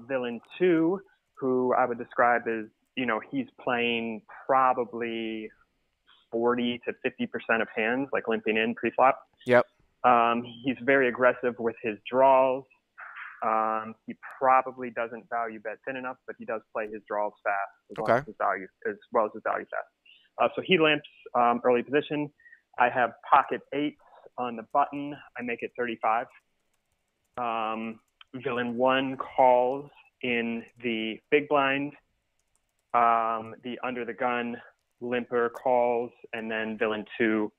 Villain 2, who I would describe as, he's playing probably 40 to 50% of hands, like limping in pre-flop. Yep. He's very aggressive with his draws. He probably doesn't value bet thin enough, but he does play his draws fast as well as his value fast. So he limps early position. I have pocket 8s on the button. I make it 35. Villain 1 calls in the big blind. The under the gun limper calls, and then villain 2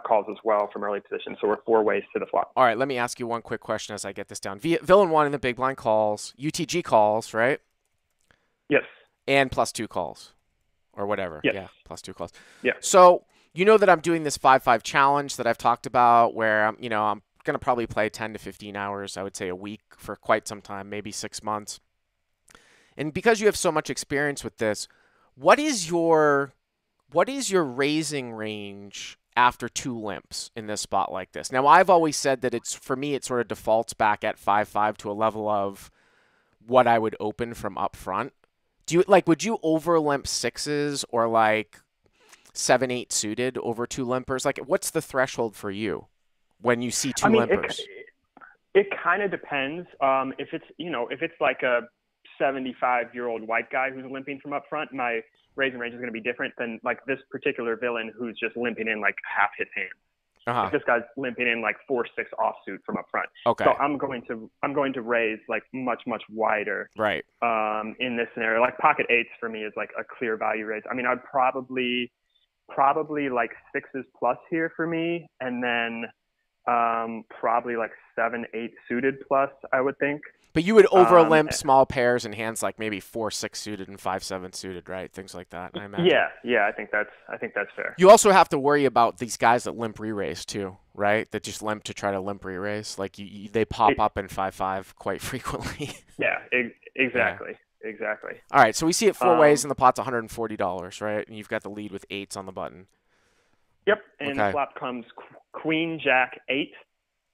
calls as well from early position. So we're 4 ways to the flop. All right, let me ask you one quick question as I get this down. Villain 1 in the big blind calls, UTG calls, right? Yes. And +2 calls, or whatever. Yes. Yeah, +2 calls. Yeah. So you know that I'm doing this 5-5 challenge that I've talked about, where I'm going to probably play 10 to 15 hours, I would say a week for quite some time, maybe 6 months. And because you have so much experience with this, what is your raising range after 2 limps in this spot like this? Now, I've always said that for me, it sort of defaults back at 5-5 to a level of what I would open from up front. Would you over limp 6s or like 7-8 suited over 2 limpers? Like, what's the threshold for you when you see 2 limpers? It kind of depends. If it's like a 75-year-old white guy who's limping from up front, my raising range is going to be different than like this particular villain who's just limping in like half his hand. If this guy's limping in like 4-6 offsuit from up front. Okay. So I'm going to raise like much wider. Right. In this scenario, like pocket 8s for me is like a clear value raise. I mean, I'd probably like 6s plus here for me, and then probably like 7-8 suited plus, I would think. But you would over limp small pairs and hands like maybe 4-6 suited and 5-7 suited, right? Things like that, I imagine. Yeah, I think that's fair. You also have to worry about these guys that limp re-raise too, right? That just limp to try to limp re-raise. Like they pop up in 5-5 quite frequently. Yeah, exactly. Yeah. Exactly. All right, so we see it 4 ways, and the pot's $140, right? And you've got the lead with 8s on the button. Yep, and the flop comes Queen, Jack, 8.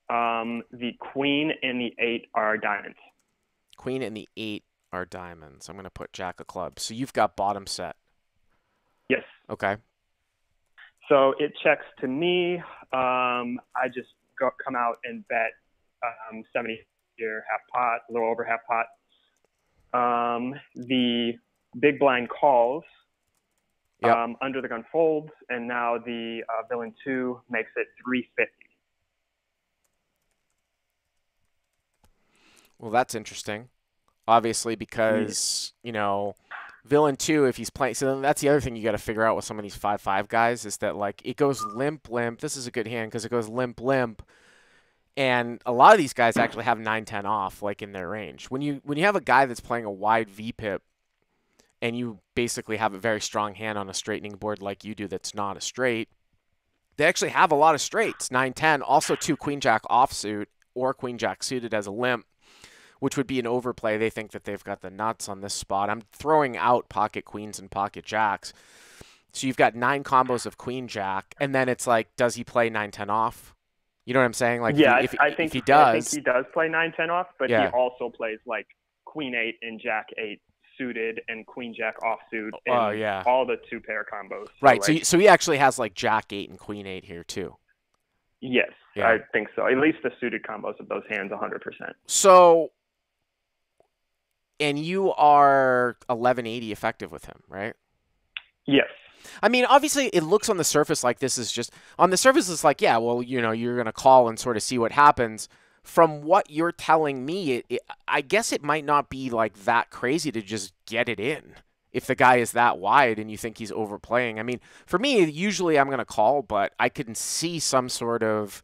The Queen and the 8 are diamonds. Queen and the 8 are diamonds. I'm going to put Jack of clubs. So you've got bottom set. Yes. Okay. So it checks to me. I just come out and bet 70 here, half pot, a little over half pot. The big blind calls. Yep. Under the gun folds, and now the villain 2 makes it 350. Well, that's interesting. Obviously, because, you know, villain 2, if he's playing, so then that's the other thing you got to figure out with some of these 5/5 guys is that, like, it goes limp, limp. This is a good hand because it goes limp, limp. And a lot of these guys actually have 9-10 off, like, in their range. When you have a guy that's playing a wide VPIP and you basically have a very strong hand on a straightening board like you do that's not a straight, they actually have a lot of straights, 9-10, also 2 queen-jack offsuit or queen-jack suited as a limp, which would be an overplay. They think that they've got the nuts on this spot. I'm throwing out pocket queens and pocket jacks. So you've got 9 combos of queen-jack, and then it's like, does he play 9-10 off? You know what I'm saying? Like, yeah, if I think he does play 9-10 off, but yeah. he also plays like queen 8 and jack 8 suited and queen jack offsuit and yeah. all the 2-pair combos. So right. like, so he actually has like jack 8 and queen 8 here too. Yes, yeah. I think so. At least the suited combos of those hands, 100%. So, and you are 1180 effective with him, right? Yes. I mean, obviously, it looks on the surface like this is just on the surface. It's like, yeah, well, you know, you're gonna call and sort of see what happens. From what you're telling me, I guess it might not be like that crazy to just get it in if the guy is that wide and you think he's overplaying. I mean, for me, usually I'm gonna call, but I can see some sort of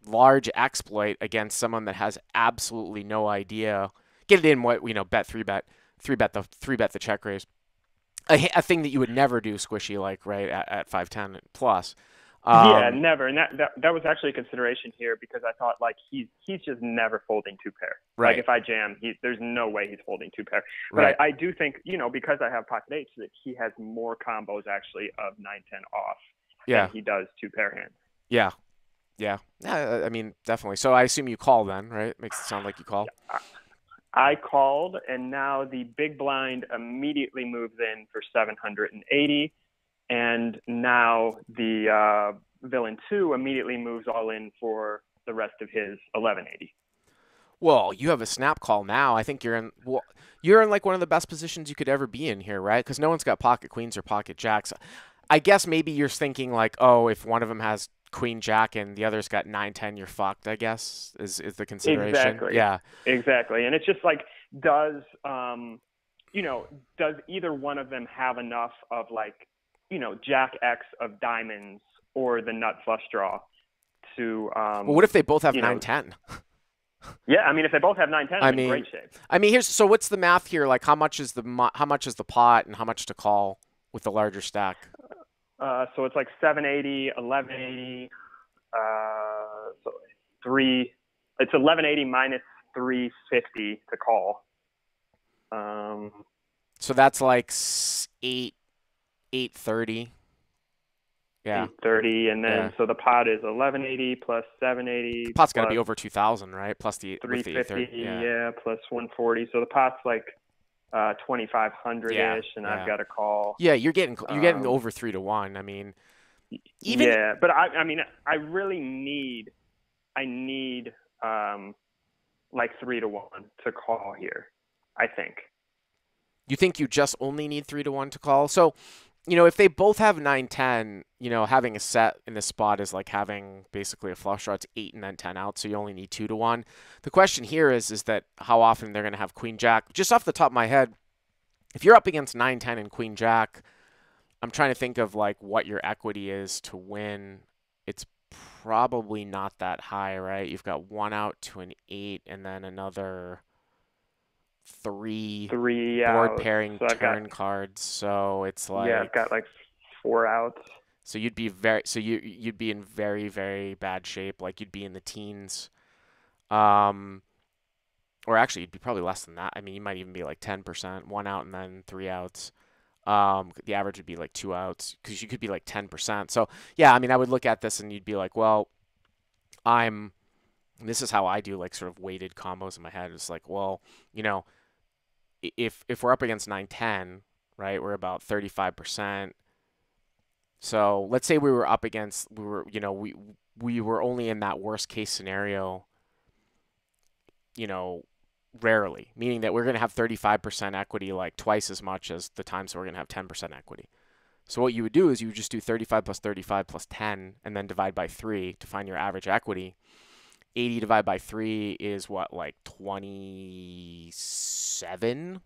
large exploit against someone that has absolutely no idea. Get it in, what, you know, bet three bet the check raise. A thing that you would never do squishy, like, right, at 5-10 plus. Yeah, never. And that was actually a consideration here because I thought, like, he's just never folding 2-pair. Right. Like, if I jam, there's no way he's folding 2-pair. But right. I do think, you know, because I have pocket 8s, that he has more combos actually of 9-10 off than he does 2-pair hands. Yeah. Yeah. I mean, definitely. So I assume you call then, right? Makes it sound like you call. Yeah. I called, and now the big blind immediately moves in for 780, and now the villain 2 immediately moves all in for the rest of his 1180. Well, you have a snap call now. I think you're in like one of the best positions you could ever be in here, right? Because no one's got pocket queens or pocket jacks. I guess maybe you're thinking like, oh, if one of them has queen jack and the other's got 9-10, you're fucked, I guess, is the consideration. Exactly. Yeah. Exactly. And it's just like, does either one of them have enough of, like, you know, jack X of diamonds or the nut flush draw to well, what if they both have 9-10? Yeah, I mean, if they both have 9-10, I'm in great shape. I mean, so what's the math here? Like, how much is the pot and how much to call with the larger stack? So it's like 780, 1180, so 3. It's 1180 minus 350 to call. So that's like 830. Yeah. 830, and then so the pot is 1180 plus 780. The pot's got to be over 2,000, right? Plus the 350, yeah, plus 140. So the pot's like 2,500 ish, and I've got a call. Yeah, you're getting over 3-1. I mean, even but I mean, I really need like 3-1 to call here. I think. You think you just only need 3-1 to call? So, you know, if they both have 9-10, you know, having a set in this spot is like having basically a flush draw. It's 8 and then 10 out, so you only need 2-1. The question here is that how often they're going to have queen jack. Just off the top of my head, if you're up against 9-10 and queen jack, I'm trying to think of like what your equity is to win. It's probably not that high, right? You've got 1 out to an 8 and then another 3 board pairing turn cards. So it's like, I've got like 4 outs. So you'd be you'd be in very, very bad shape. Like you'd be in the teens. Or actually you'd be probably less than that. I mean, you might even be like 10%, 1 out and then 3 outs. The average would be like 2 outs because you could be like 10%. So yeah, I mean, I would look at this and you'd be like, well, this is how I do like sort of weighted combos in my head. It's like, well, you know, if we're up against 9-10, right, we're about 35%. So let's say we were only in that worst case scenario, you know, rarely, meaning that we're going to have 35% equity, like twice as much as the times we're going to have 10% equity. So what you would do is you would just do 35 plus 35 plus 10 and then divide by 3 to find your average equity. 80 divided by 3 is what, like 27?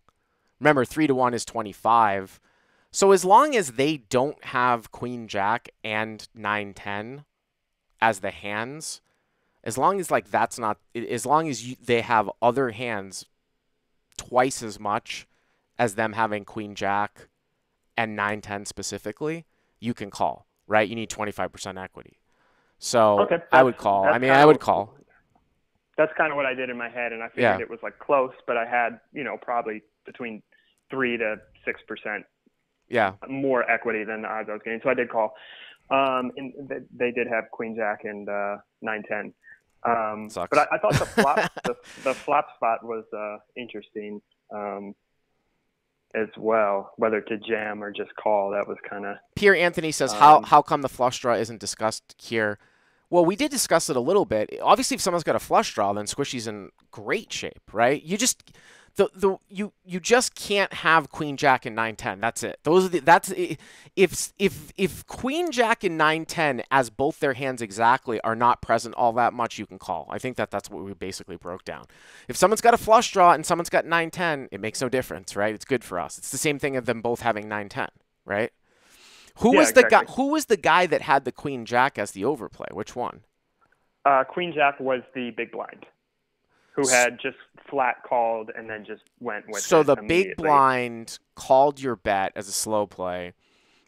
Remember, 3 to 1 is 25. So as long as they don't have Queen Jack and 9-10 as the hands, as long as like that's not, as long as they have other hands twice as much as them having Queen Jack and 9-10 specifically, you can call, right? You need 25% equity. So okay, I would call. I mean, I would call. That's kind of what I did in my head, and I figured it was like close, but I had, probably between 3 to 6% more equity than the odds I was getting. So I did call. And they did have Queen Jack and 9-10. Sucks. But I thought the flop the flop spot was interesting as well, whether to jam or just call. That was kind of. Pierre Anthony says, how come the flush draw isn't discussed here? Well, we did discuss it a little bit. Obviously, if someone's got a flush draw, then Squishy's in great shape, right? You just you just can't have Queen Jack and 9-10. That's it. If Queen Jack and 9-10 as both their hands exactly are not present all that much, you can call. I think that's what we basically broke down. If someone's got a flush draw and someone's got 9-10, it makes no difference, right? It's good for us. It's the same thing of them both having 9-10, right? Who was the guy that had the Queen Jack as the overplay? Which one? Queen Jack was the big blind, who had just flat called and then just went with it. So the big blind called your bet as a slow play.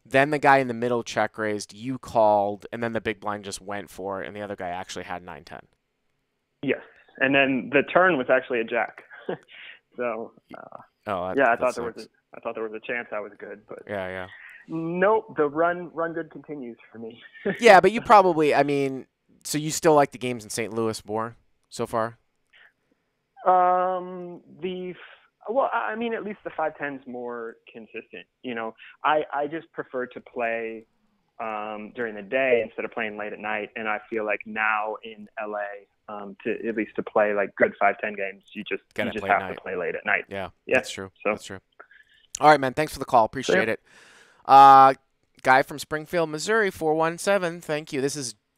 Then the guy in the middle check raised, you called, and then the big blind just went for it, and the other guy actually had 9-10. Yes, and then the turn was actually a jack. So I thought there was a chance I was good, but yeah. Nope, the run good continues for me. Yeah, but you probably, I mean, so you still like the games in St. Louis more so far? At least the 5-10's more consistent. I just prefer to play during the day instead of playing late at night, and I feel like now in LA, to at least to play like good 5-10 games, you just have to play late at night. Yeah, that's true. So. That's true. All right, man. Thanks for the call. Appreciate it. Guy from Springfield, Missouri, 417. Thank you.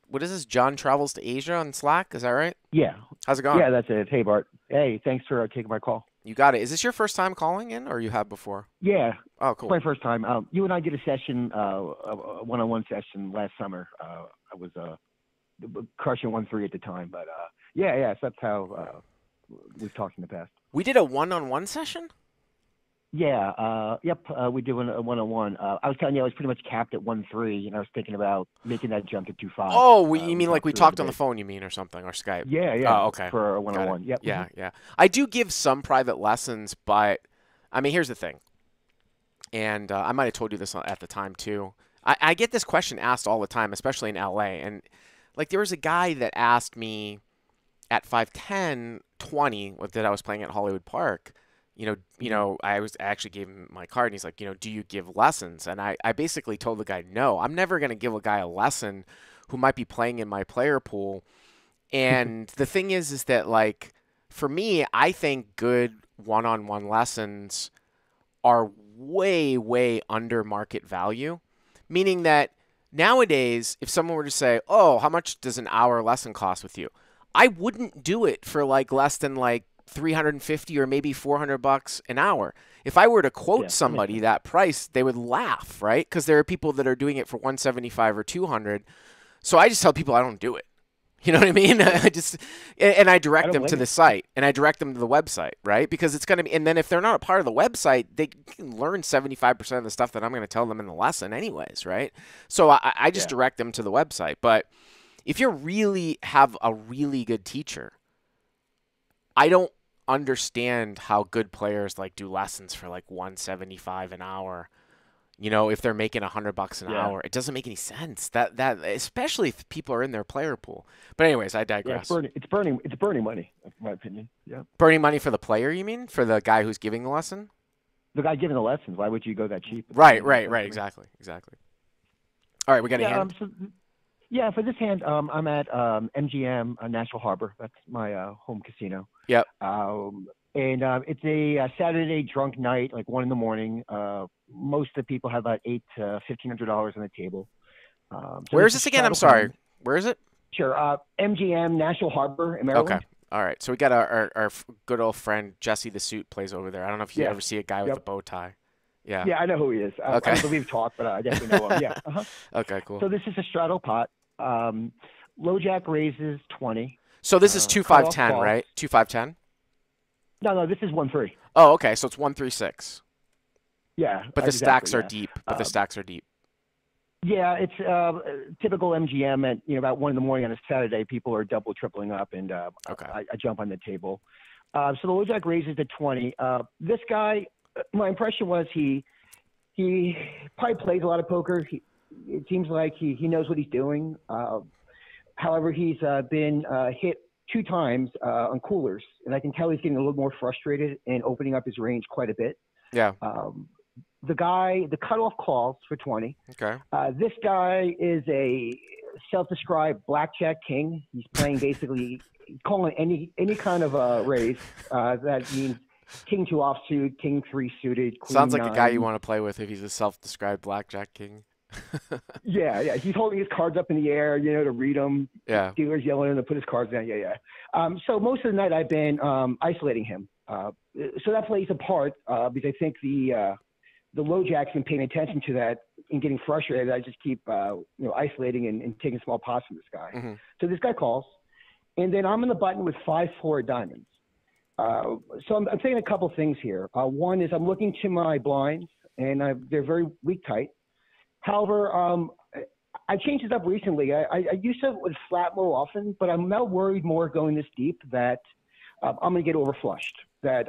What is this? John travels to Asia on Slack. Is that right? Yeah. How's it going? Yeah, that's it. Hey, Bart. Hey, thanks for taking my call. You got it. Is this your first time calling in, or you have before? Yeah. Oh, cool. It's my first time. You and I did a session, a one-on-one session last summer. I was crushing 1-3 at the time, but so that's how we've talked in the past. We did a one-on-one session? Yeah, we did a one-on-one. I was telling you I was pretty much capped at 1-3, and I was thinking about making that jump to 2-5. Oh, you mean like we talked on the phone, you mean, or something, or Skype? Yeah. Oh, okay. For a one-on-one. Yep. Yeah. I do give some private lessons, but, I mean, here's the thing. And I might have told you this at the time, too. I get this question asked all the time, especially in L.A., and, like, there was a guy that asked me at 5'10", 20, that I was playing at Hollywood Park. I actually gave him my card, and he's like, do you give lessons? And I basically told the guy, no, I'm never going to give a guy a lesson who might be playing in my player pool. And the thing is that, like, for me, I think good one-on-one lessons are way, way under market value, meaning that nowadays, if someone were to say, oh, how much does an hour lesson cost with you? I wouldn't do it for, like, less than, like, $350 or maybe $400 an hour. If I were to quote somebody that price, they would laugh, right? Because there are people that are doing it for $175 or $200. So I just tell people I don't do it. You know what I mean? I direct them to the site, and I direct them to the website, right? Because it's going to be, and then if they're not a part of the website, they can learn 75% of the stuff that I'm going to tell them in the lesson anyways, right? So I just direct them to the website. But if you really have a really good teacher, I don't understand how good players like do lessons for like $175 an hour. If they're making $100 an hour, it doesn't make any sense. That especially if people are in their player pool. But anyways, I digress. Yeah, it's burning money, in my opinion. Yeah. Burning money for the player, you mean? For the guy who's giving the lesson? The guy giving the lessons. Why would you go that cheap? Right. Exactly. All right, we got a hand. For this hand, I'm at MGM National Harbor. That's my home casino. Yep. And it's a Saturday drunk night, like 1 a.m. Most of the people have about $800 to $1,500 on the table. Where is this again? I'm sorry. Where is it? Sure. MGM, National Harbor in Maryland. Okay. All right. So we got our good old friend Jesse the Suit plays over there. I don't know if you ever see a guy with a bow tie. Yeah. Yeah, I know who he is. Okay. I don't believe talk, but I definitely know him. Yeah. Okay, cool. So this is a straddle pot. Low jack raises 20. So this is 2-5-10, right? 2-5-10? No, this is 1-3. Oh, okay. So it's 1-3-6. Yeah. But the stacks are deep. The stacks are deep. Yeah, it's typical MGM at about 1 a.m. on a Saturday. People are double, tripling up, and I jump on the table. So the low jack raises to 20. This guy, my impression was he probably plays a lot of poker. It seems like he knows what he's doing. However, he's been hit 2 times on coolers, and I can tell he's getting a little more frustrated and opening up his range quite a bit. Yeah. The cutoff calls for 20. Okay. This guy is a self-described blackjack king. He's playing basically calling any kind of raise. That means king 2 offsuit, king 3 suited. Queen Sounds like 9. a guy you want to play with if he's a self-described blackjack king. Yeah. He's holding his cards up in the air, to read them. Yeah. Dealers yelling at him to put his cards down. Yeah. So most of the night I've been isolating him. So that plays a part because I think the low jack's been paying attention to that and getting frustrated. I just keep isolating and taking small pots from this guy. Mm-hmm. So this guy calls, and then I'm in the button with 5-4 diamonds. So I'm saying a couple things here. One is I'm looking to my blinds, and they're very weak tight. However, I changed it up recently. I used to would flat more often, but I'm now worried more going this deep that I'm going to get overflushed. That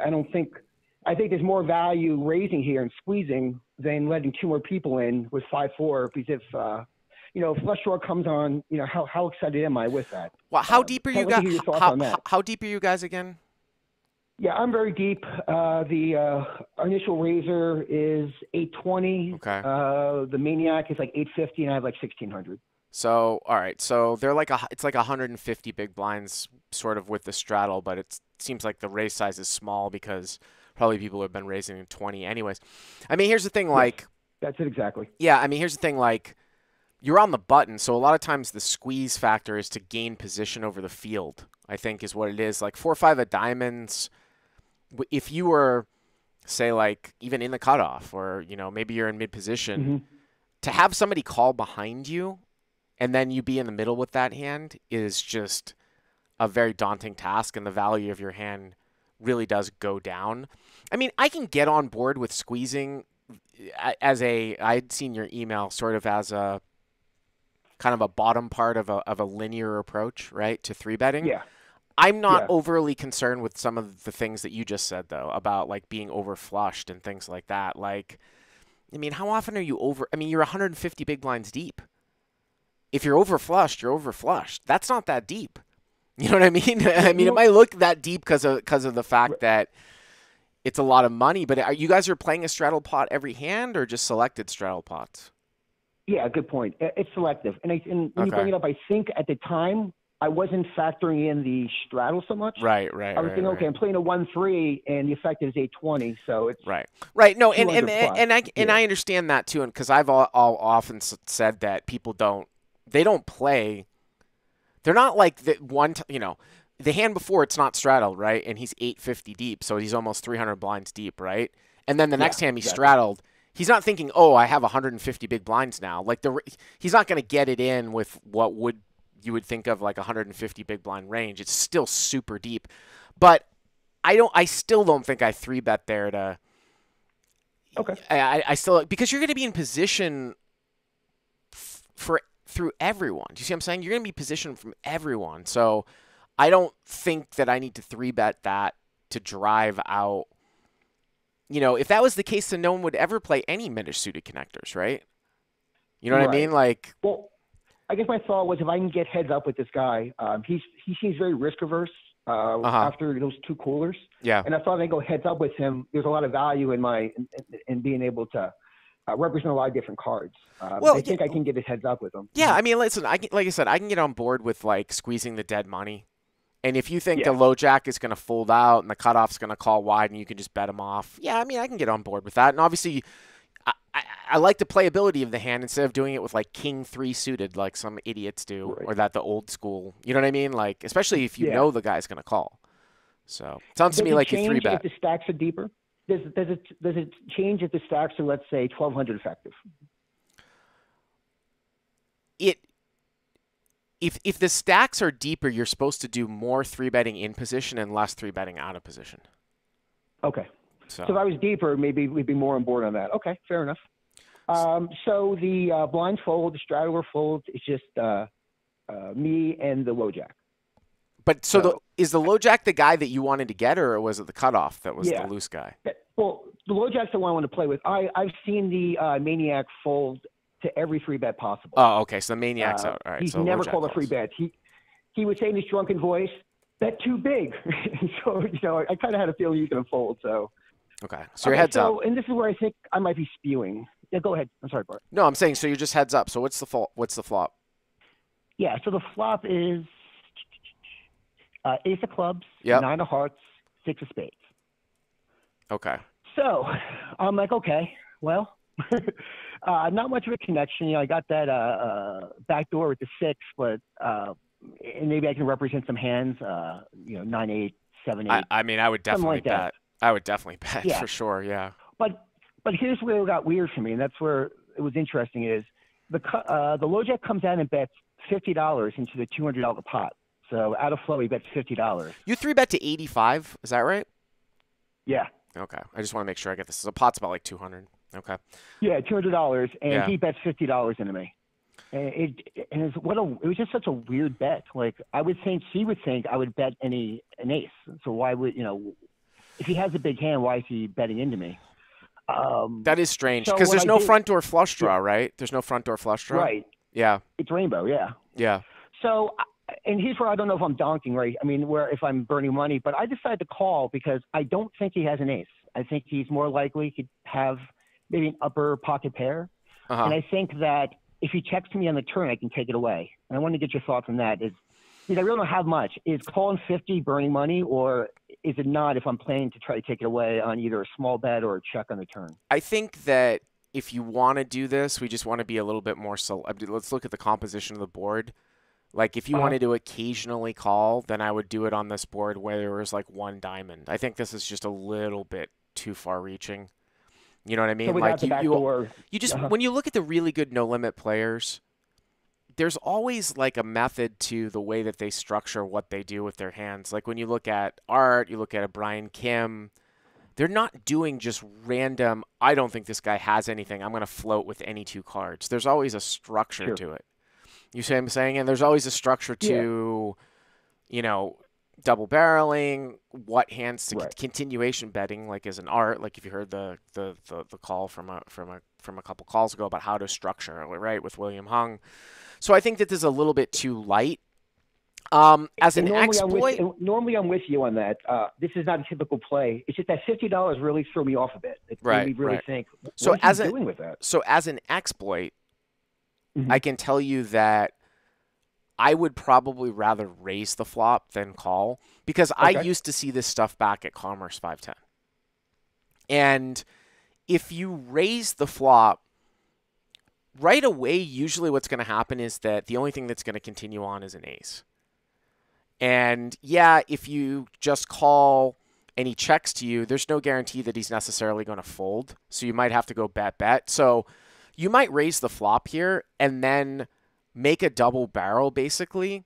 I think there's more value raising here and squeezing than letting 2 more people in with 5-4. Because if flush draw comes on, how excited am I with that? Well, how deep are you guys? How deep are you guys again? Yeah, I'm very deep. The initial raiser is 820. Okay. The maniac is like 850, and I have like 1600. So, all right. So they're it's like 150 big blinds, sort of with the straddle, but it seems like the raise size is small because probably people have been raising in 20 anyways. I mean, here's the thing, like... That's it exactly. Yeah, I mean, here's the thing, like, you're on the button, so a lot of times the squeeze factor is to gain position over the field, I think is what it is. Like 4-5 of diamonds, if you were, say, like, even in the cutoff or, maybe you're in mid-position, to have somebody call behind you and then you be in the middle with that hand is just a very daunting task, and the value of your hand really does go down. I mean, I can get on board with squeezing I'd seen your email sort of as a kind of a bottom part of a linear approach, right, to 3-betting. Yeah. I'm not overly concerned with some of the things that you just said, though, about, like, being overflushed and things like that. Like, I mean, how often are you you're 150 big blinds deep. If you're overflushed, you're overflushed. That's not that deep. You know what I mean? I mean, it might look that deep because of the fact that it's a lot of money, but are you guys playing a straddle pot every hand or just selected straddle pots? Yeah, good point. It's selective. And when you bring it up, I think at the time I wasn't factoring in the straddle so much. Right. I was thinking, okay, I'm playing a 1-3 and the effect is 820, so it's right. No, and I understand that too, and because I've all often said that people don't play. They're not like the one. The hand before it's not straddled, right? And he's 850 deep, so he's almost 300 blinds deep, right? And then the next hand he's straddled. He's not thinking, oh, I have 150 big blinds now. Like he's not going to get it in with what you would think of like 150 big blind range. It's still super deep, but I still don't think I 3-bet there to. Okay. I still, because you're going to be in position through everyone. Do you see what I'm saying? You're going to be positioned from everyone. So I don't think that I need to 3-bet that to drive out. If that was the case, then no one would ever play any mid-suited connectors, right? You know what I mean? Like, well, I guess my thought was if I can get heads up with this guy, he seems very risk averse after those 2 coolers. Yeah. And I thought if I go heads up with him, there's a lot of value in being able to represent a lot of different cards. I think I can get his heads up with him. Yeah, I mean, listen, like I said, I can get on board with like squeezing the dead money. And if you think the low jack is going to fold out and the cutoff's going to call wide and you can just bet him off, yeah, I mean, I can get on board with that. And obviously, I like the playability of the hand instead of doing it with like king 3 suited like some idiots do, or that the old school. You know what I mean? Like, especially if you know the guy's going to call. So sounds to me like you 3-bet. If the stacks are deeper, does it change if the stacks are, let's say, 1,200 effective? If the stacks are deeper, you're supposed to do more 3-betting in position and less 3-betting out of position. Okay. So if I was deeper, maybe we'd be more on board on that. Okay, fair enough. So the blind fold, the straddler fold, it's just me and the low jack. But is the low jack the guy that you wanted to get, or was it the cutoff that was the loose guy? Well, the low jack's the one I want to play with. I've seen the maniac fold to every 3-bet possible. Oh, okay. So the maniac's out. All right. He's so never called a 3-bet. He would say in his drunken voice, "Bet too big." So I kind of had a feeling he was going to fold. So okay. So your heads up. And this is where I think I might be spewing. Yeah, go ahead. I'm sorry, Bart. No, I'm saying so you're just heads up. So what's the flop? Yeah. So the flop is ace of clubs, 9 of hearts, 6 of spades. Okay. So I'm like, okay, well, not much of a connection. I got that back door with the 6, but and maybe I can represent some hands. 9-8, 7-8. I mean, I would definitely bet. I would definitely bet for sure. Yeah. But here's where it got weird for me, and that's where it was interesting. Is the low jack comes out and bets $50 into the $200 pot. So out of flow, he bets $50. You 3-bet to 85. Is that right? Yeah. Okay. I just want to make sure I get this. The pot's about like 200. Okay. Yeah, $200, and he bets $50 into me. And it was just such a weird bet. Like I would think he would think I would bet an ace. So why would if he has a big hand, why is he betting into me? That is strange because there's no front door flush draw, right? There's no front door flush draw. Right. Yeah. It's rainbow. Yeah. Yeah. So. And here's where I don't know if I'm donking, right? I mean, if I'm burning money, but I decided to call because I don't think he has an ace. I think he's more likely to have maybe an upper pocket pair. And I think that if he checks to me on the turn, I can take it away. And I want to get your thoughts on that. I really don't have much. Is calling 50 burning money, or is it not if I'm playing to try to take it away on either a small bet or a check on the turn? I think that if you want to do this, we just want to be a little bit more let's look at the composition of the board. Like, if you wanted to occasionally call, then I would do it on this board where there was, like, 1 diamond. I think this is just a little bit too far-reaching. You know what I mean? So like, you just when you look at the really good no-limit players, there's always, like, a method to the way that they structure what they do with their hands. Like, when you look at Art, you look at a Brian Kim, they're not doing just random, I don't think this guy has anything, I'm going to float with any 2 cards. There's always a structure to it. You see what I'm saying? And there's always a structure to, double barreling, what hands to continuation betting, like as an art. Like if you heard the call from a couple calls ago about how to structure, right, with William Hung. So I think that this is a little bit too light. As an exploit, normally I'm with you on that. This is not a typical play. It's just that $50 really threw me off a bit. It made me really think. What is he doing with that? So as an exploit. I can tell you that I would probably rather raise the flop than call because I used to see this stuff back at Commerce 510. And if you raise the flop, right away, usually what's going to happen is that the only thing that's going to continue on is an ace. And yeah, if you just call and he checks to you, there's no guarantee that he's necessarily going to fold. So you might have to go bet. So you might raise the flop here and then make a double barrel basically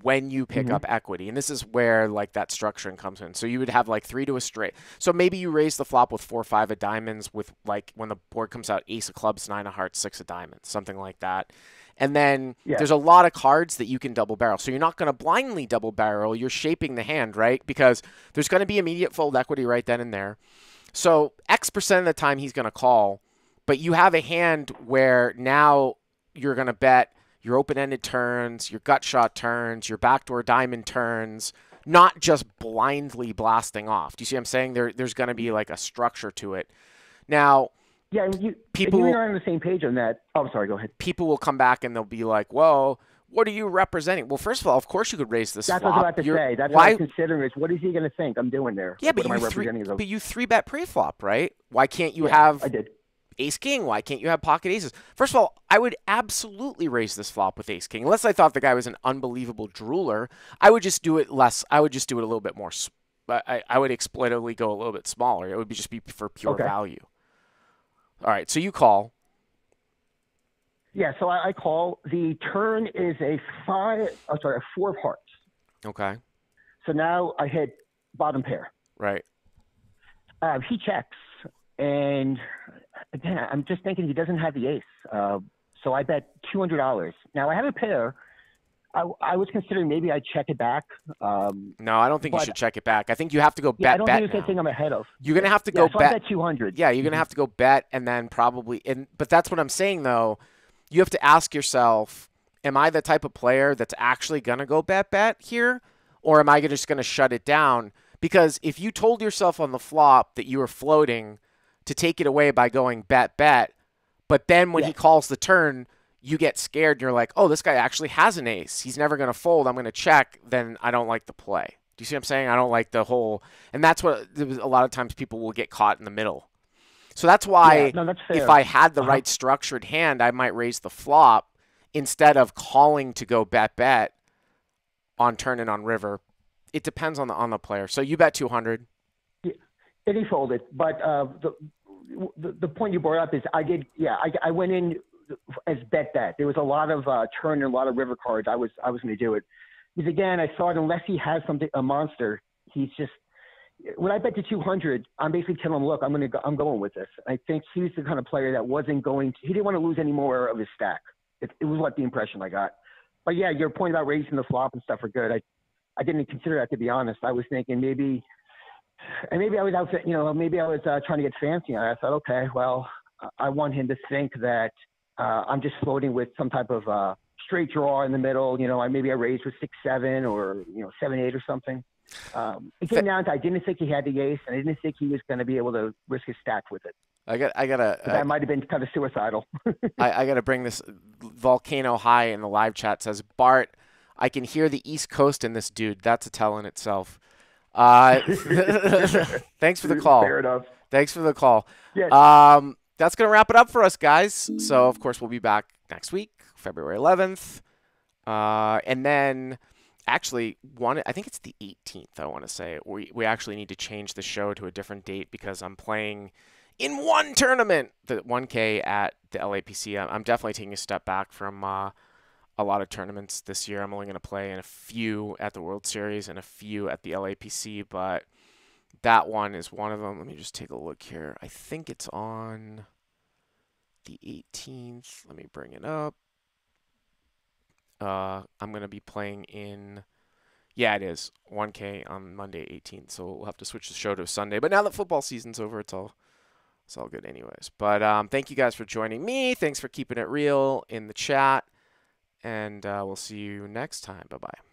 when you pick up equity. And this is where like that structuring comes in. So you would have like 3 to a straight. So maybe you raise the flop with 4 or 5 of diamonds with like when the board comes out, ace of clubs, 9 of hearts, 6 of diamonds, something like that. And then there's a lot of cards that you can double barrel. So you're not going to blindly double barrel. You're shaping the hand, right? Because there's going to be immediate fold equity right then and there. So X% of the time he's going to call. But you have a hand where now you're going to bet your open-ended turns, your gut shot turns, your backdoor diamond turns, not just blindly blasting off. Do you see what I'm saying? There's going to be like a structure to it. Now, people are on the same page on that. Oh, I'm sorry. Go ahead. People will come back and they'll be like, "Whoa, what are you representing?" Well, first of all, of course you could raise this flop. That's what I was about to say. That's what I'm considering is what is he going to think I'm doing there? Yeah, but you 3-bet pre-flop, right? Why can't you have? I did. Ace-king, why can't you have pocket aces? First of all, I would absolutely raise this flop with ace-king. Unless I thought the guy was an unbelievable drooler, I would just do it less. I would just do it a little bit more. I would exploitatively go a little bit smaller. It would just be for pure value. All right, so you call. Yeah, so I call. The turn is a 4 of hearts. Okay. So now I hit bottom pair. Right. He checks, and again, I'm just thinking he doesn't have the ace. So I bet $200. Now I have a pair. I was considering maybe I'd check it back. No, I don't think you should check it back. I think you have to go bet. I don't think it's the thing I'm ahead of. You're gonna have to go so bet. I bet 200. Yeah, you're gonna have to go bet, and then probably. But that's what I'm saying though. You have to ask yourself, am I the type of player that's actually gonna go bet here, or am I just gonna shut it down? Because if you told yourself on the flop that you were floating to take it away by going bet, but then when he calls the turn, you get scared and you're like, oh, this guy actually has an ace. He's never going to fold. I'm going to check. Then I don't like the play. Do you see what I'm saying? I don't like the whole – and that's what – a lot of times people will get caught in the middle. So that's why that's fair. If I had the right structured hand, I might raise the flop instead of calling to go bet on turn and on river. It depends on the player. So you bet 200. Yeah, and he folded. But the point you brought up is I went in – as bet. There was a lot of turn and a lot of river cards. I was going to do it because again, I thought unless he has a monster, he's just. When I bet to 200, I'm basically telling him, look, I'm going with this. I think he's the kind of player that wasn't going to. He didn't want to lose any more of his stack. It was what the impression I got. But yeah, your point about raising the flop and stuff are good. I didn't consider that, to be honest. I was thinking maybe I was out. Maybe I was trying to get fancy. I thought, okay, well, I want him to think that. I'm just floating with some type of straight draw in the middle. Maybe I raised with 6-7 or 7-8 or something. It came down to I didn't think he had the ace, and I didn't think he was going to be able to risk his stack with it. That might have been kind of suicidal. I gotta bring this Volcano High in the live chat says, Bart, I can hear the East Coast in this dude. That's a tell in itself. Thanks for the call. Fair enough. Thanks for the call. Yes. That's going to wrap it up for us, guys. So, of course, we'll be back next week, February 11th. And then, actually, I think it's the 18th, I want to say. We actually need to change the show to a different date because I'm playing in one tournament, the 1K at the LAPC. I'm definitely taking a step back from a lot of tournaments this year. I'm only going to play in a few at the World Series and a few at the LAPC, but that one is one of them. Let me just take a look here. I think it's on the 18th. Let me bring it up. I'm going to be playing in, it is 1K on Monday 18th. So we'll have to switch the show to Sunday. But now that football season's over, it's all good anyways. But thank you guys for joining me. Thanks for keeping it real in the chat. And we'll see you next time. Bye-bye.